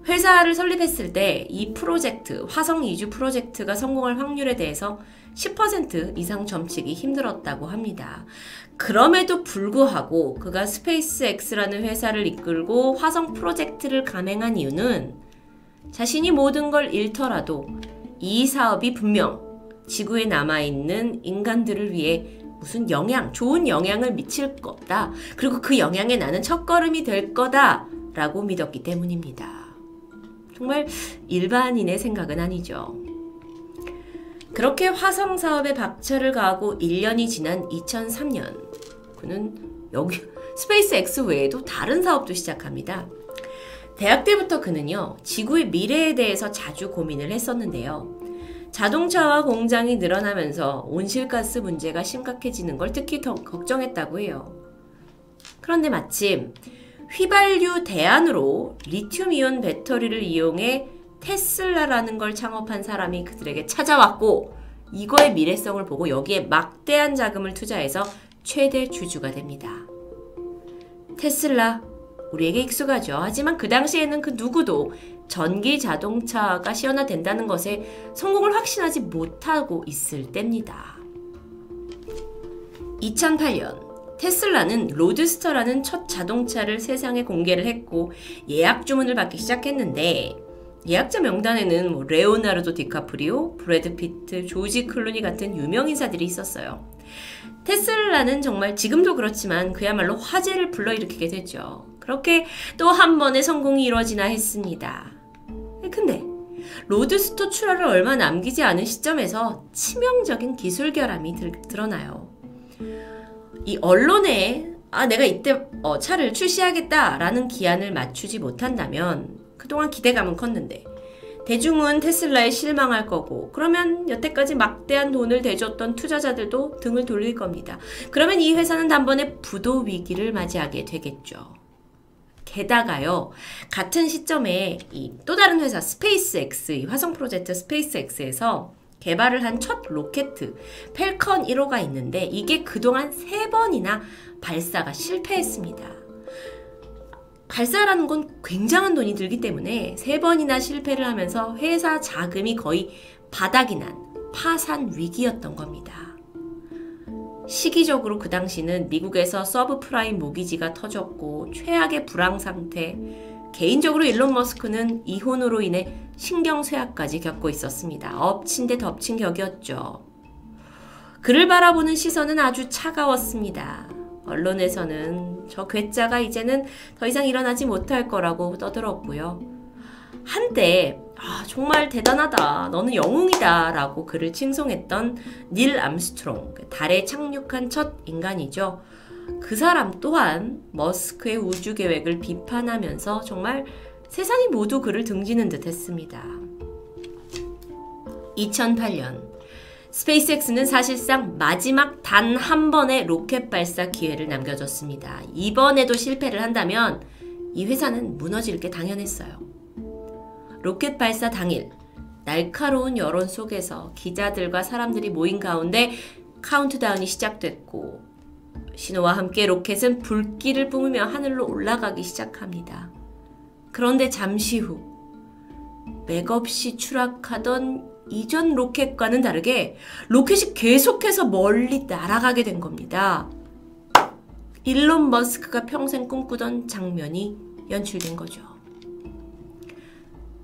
회사를 설립했을 때 이 프로젝트, 화성 이주 프로젝트가 성공할 확률에 대해서 10% 이상 점치기 힘들었다고 합니다. 그럼에도 불구하고 그가 스페이스X라는 회사를 이끌고 화성 프로젝트를 감행한 이유는 자신이 모든 걸 잃더라도 이 사업이 분명 지구에 남아있는 인간들을 위해 무슨 좋은 영향을 미칠 거다. 그리고 그 영향에 나는 첫걸음이 될 거다. 라고 믿었기 때문입니다. 정말 일반인의 생각은 아니죠. 그렇게 화성 사업에 박차를 가하고 1년이 지난 2003년 그는 여기 스페이스X 외에도 다른 사업도 시작합니다. 대학 때부터 그는요. 지구의 미래에 대해서 자주 고민을 했었는데요. 자동차와 공장이 늘어나면서 온실가스 문제가 심각해지는 걸 특히 더 걱정했다고 해요. 그런데 마침 휘발유 대안으로 리튬이온 배터리를 이용해 테슬라라는 걸 창업한 사람이 그들에게 찾아왔고 이거의 미래성을 보고 여기에 막대한 자금을 투자해서 최대 주주가 됩니다. 테슬라, 우리에게 익숙하죠. 하지만 그 당시에는 그 누구도 전기 자동차가 시연화된다는 것에 성공을 확신하지 못하고 있을 때입니다. 2008년 테슬라는 로드스터라는 첫 자동차를 세상에 공개를 했고 예약 주문을 받기 시작했는데 예약자 명단에는 레오나르도 디카프리오, 브래드 피트, 조지 클루니 같은 유명 인사들이 있었어요. 테슬라는 정말 지금도 그렇지만 그야말로 화제를 불러일으키게 됐죠. 그렇게 또 한 번의 성공이 이루어지나 했습니다. 근데 로드스터 출하를 얼마 남기지 않은 시점에서 치명적인 기술 결함이 드러나요. 이 언론에 내가 이때 차를 출시하겠다라는 기한을 맞추지 못한다면 그동안 기대감은 컸는데 대중은 테슬라에 실망할 거고 그러면 여태까지 막대한 돈을 대줬던 투자자들도 등을 돌릴 겁니다. 그러면 이 회사는 단번에 부도 위기를 맞이하게 되겠죠. 게다가요. 같은 시점에 이 또 다른 회사 스페이스X, 이 화성 프로젝트 스페이스X에서 개발을 한 첫 로켓 펠컨 1호가 있는데 이게 그동안 3번이나 발사가 실패했습니다. 발사라는 건 굉장한 돈이 들기 때문에 3번이나 실패를 하면서 회사 자금이 거의 바닥이 난 파산 위기였던 겁니다. 시기적으로 그 당시는 미국에서 서브프라임 모기지가 터졌고 최악의 불황 상태, 개인적으로 일론 머스크는 이혼으로 인해 신경쇠약까지 겪고 있었습니다. 엎친 데 덮친 격이었죠. 그를 바라보는 시선은 아주 차가웠습니다. 언론에서는 저 괴짜가 이제는 더 이상 일어나지 못할 거라고 떠들었고요. 한때 정말 대단하다, 너는 영웅이다 라고 그를 칭송했던 닐 암스트롱, 달에 착륙한 첫 인간이죠. 그 사람 또한 머스크의 우주 계획을 비판하면서 정말 세상이 모두 그를 등지는 듯 했습니다. 2008년 스페이스X는 사실상 마지막 단 한 번의 로켓 발사 기회를 남겨줬습니다. 이번에도 실패를 한다면 이 회사는 무너질 게 당연했어요. 로켓 발사 당일, 날카로운 여론 속에서 기자들과 사람들이 모인 가운데 카운트다운이 시작됐고 신호와 함께 로켓은 불길을 뿜으며 하늘로 올라가기 시작합니다. 그런데 잠시 후 맥없이 추락하던 이전 로켓과는 다르게 로켓이 계속해서 멀리 날아가게 된 겁니다. 일론 머스크가 평생 꿈꾸던 장면이 연출된 거죠.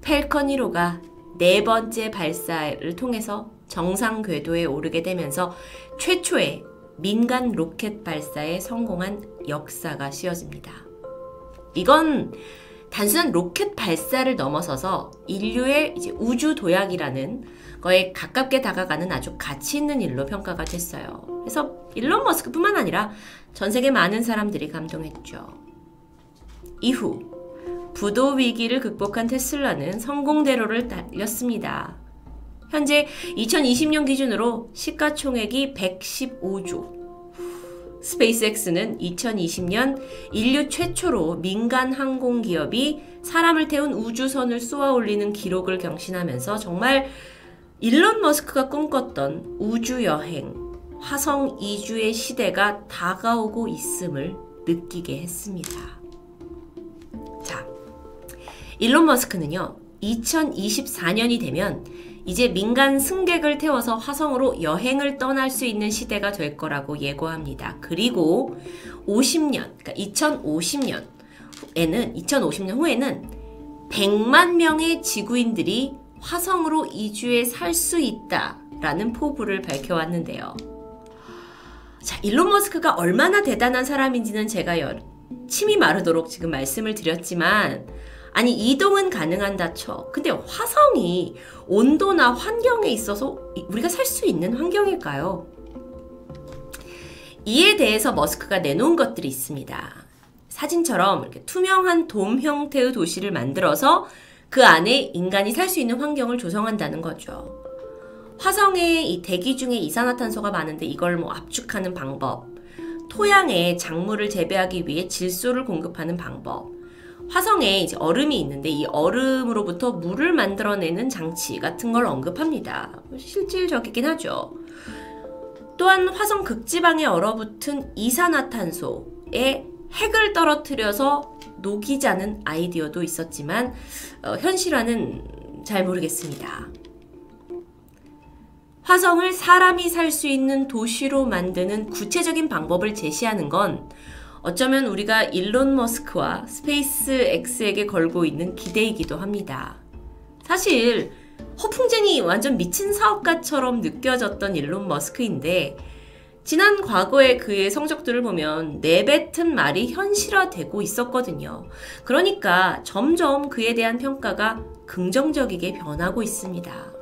팰컨 1호가 네 번째 발사를 통해서 정상 궤도에 오르게 되면서 최초의 민간 로켓 발사에 성공한 역사가 씌워집니다. 이건 단순한 로켓 발사를 넘어서서 인류의 이제 우주 도약이라는 거에 가깝게 다가가는 아주 가치 있는 일로 평가가 됐어요. 그래서 일론 머스크뿐만 아니라 전 세계 많은 사람들이 감동했죠. 이후 부도 위기를 극복한 테슬라는 성공대로를 달렸습니다. 현재 2020년 기준으로 시가총액이 115조. 스페이스X는 2020년 인류 최초로 민간 항공 기업이 사람을 태운 우주선을 쏘아 올리는 기록을 경신하면서 정말 일론 머스크가 꿈꿨던 우주여행, 화성 이주의 시대가 다가오고 있음을 느끼게 했습니다. 자, 일론 머스크는요, 2024년이 되면 이제 민간 승객을 태워서 화성으로 여행을 떠날 수 있는 시대가 될 거라고 예고합니다. 그리고 50년, 그러니까 2050년 후에는 100만 명의 지구인들이 화성으로 이주해 살 수 있다라는 포부를 밝혀왔는데요. 자, 일론 머스크가 얼마나 대단한 사람인지는 제가 침이 마르도록 지금 말씀을 드렸지만, 아니 이동은 가능한다 쳐. 근데 화성이 온도나 환경에 있어서 우리가 살 수 있는 환경일까요? 이에 대해서 머스크가 내놓은 것들이 있습니다. 사진처럼 이렇게 투명한 돔 형태의 도시를 만들어서 그 안에 인간이 살 수 있는 환경을 조성한다는 거죠. 화성에 이 대기 중에 이산화탄소가 많은데 이걸 압축하는 방법, 토양에 작물을 재배하기 위해 질소를 공급하는 방법, 화성에 이제 얼음이 있는데 이 얼음으로부터 물을 만들어내는 장치 같은 걸 언급합니다. 실질적이긴 하죠. 또한 화성 극지방에 얼어붙은 이산화탄소에 핵을 떨어뜨려서 녹이자는 아이디어도 있었지만 현실화는 잘 모르겠습니다. 화성을 사람이 살 수 있는 도시로 만드는 구체적인 방법을 제시하는 건 어쩌면 우리가 일론 머스크와 스페이스X에게 걸고 있는 기대이기도 합니다. 사실 허풍쟁이 완전 미친 사업가처럼 느껴졌던 일론 머스크인데 지난 과거의 그의 성적들을 보면 내뱉은 말이 현실화되고 있었거든요. 그러니까 점점 그에 대한 평가가 긍정적이게 변하고 있습니다.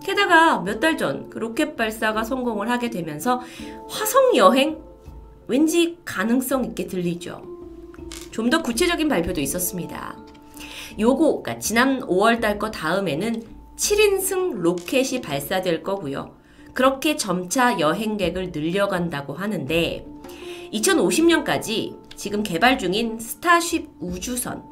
게다가 몇 달 전 그 로켓 발사가 성공을 하게 되면서 화성 여행 왠지 가능성 있게 들리죠. 좀 더 구체적인 발표도 있었습니다. 그러니까 지난 5월달 거 다음에는 7인승 로켓이 발사될 거고요. 그렇게 점차 여행객을 늘려간다고 하는데 2050년까지 지금 개발 중인 스타쉽 우주선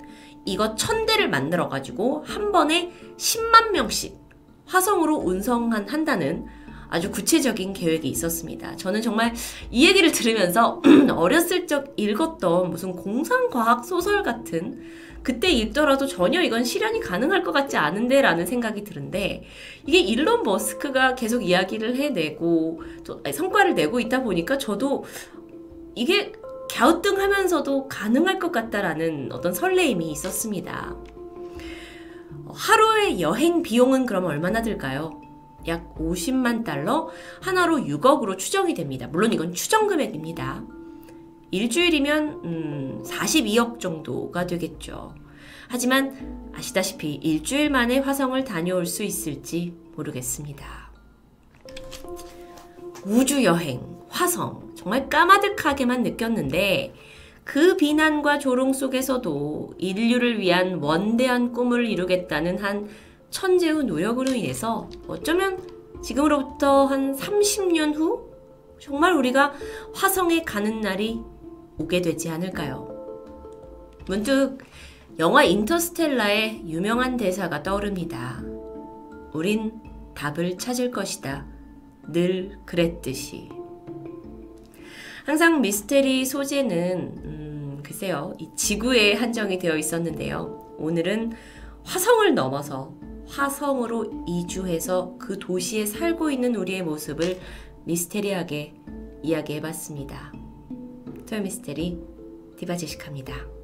이거 1000대를 만들어가지고 한 번에 10만 명씩 화성으로 운송한다는 아주 구체적인 계획이 있었습니다. 저는 정말 이 얘기를 들으면서 어렸을 적 읽었던 무슨 공상과학 소설 같은, 그때 읽더라도 전혀 이건 실현이 가능할 것 같지 않은데 라는 생각이 드는데, 이게 일론 머스크가 계속 이야기를 해내고 성과를 내고 있다 보니까 저도 이게 갸우뚱하면서도 가능할 것 같다라는 어떤 설레임이 있었습니다. 하루의 여행 비용은 그럼 얼마나 들까요? 약 50만 달러, 하나로 6억으로 추정이 됩니다. 물론 이건 추정 금액입니다. 일주일이면 42억 정도가 되겠죠. 하지만 아시다시피 일주일 만에 화성을 다녀올 수 있을지 모르겠습니다. 우주여행, 화성, 정말 까마득하게만 느꼈는데 그 비난과 조롱 속에서도 인류를 위한 원대한 꿈을 이루겠다는 한 천재의 노력으로 인해서 어쩌면 지금으로부터 한 30년 후 정말 우리가 화성에 가는 날이 오게 되지 않을까요? 문득 영화 인터스텔라의 유명한 대사가 떠오릅니다. 우린 답을 찾을 것이다. 늘 그랬듯이. 항상 미스테리 소재는 글쎄요, 이 지구에 한정이 되어 있었는데요. 오늘은 화성을 넘어서 화성으로 이주해서 그 도시에 살고 있는 우리의 모습을 미스테리하게 이야기해봤습니다. 토요미스테리 디바제시카입니다.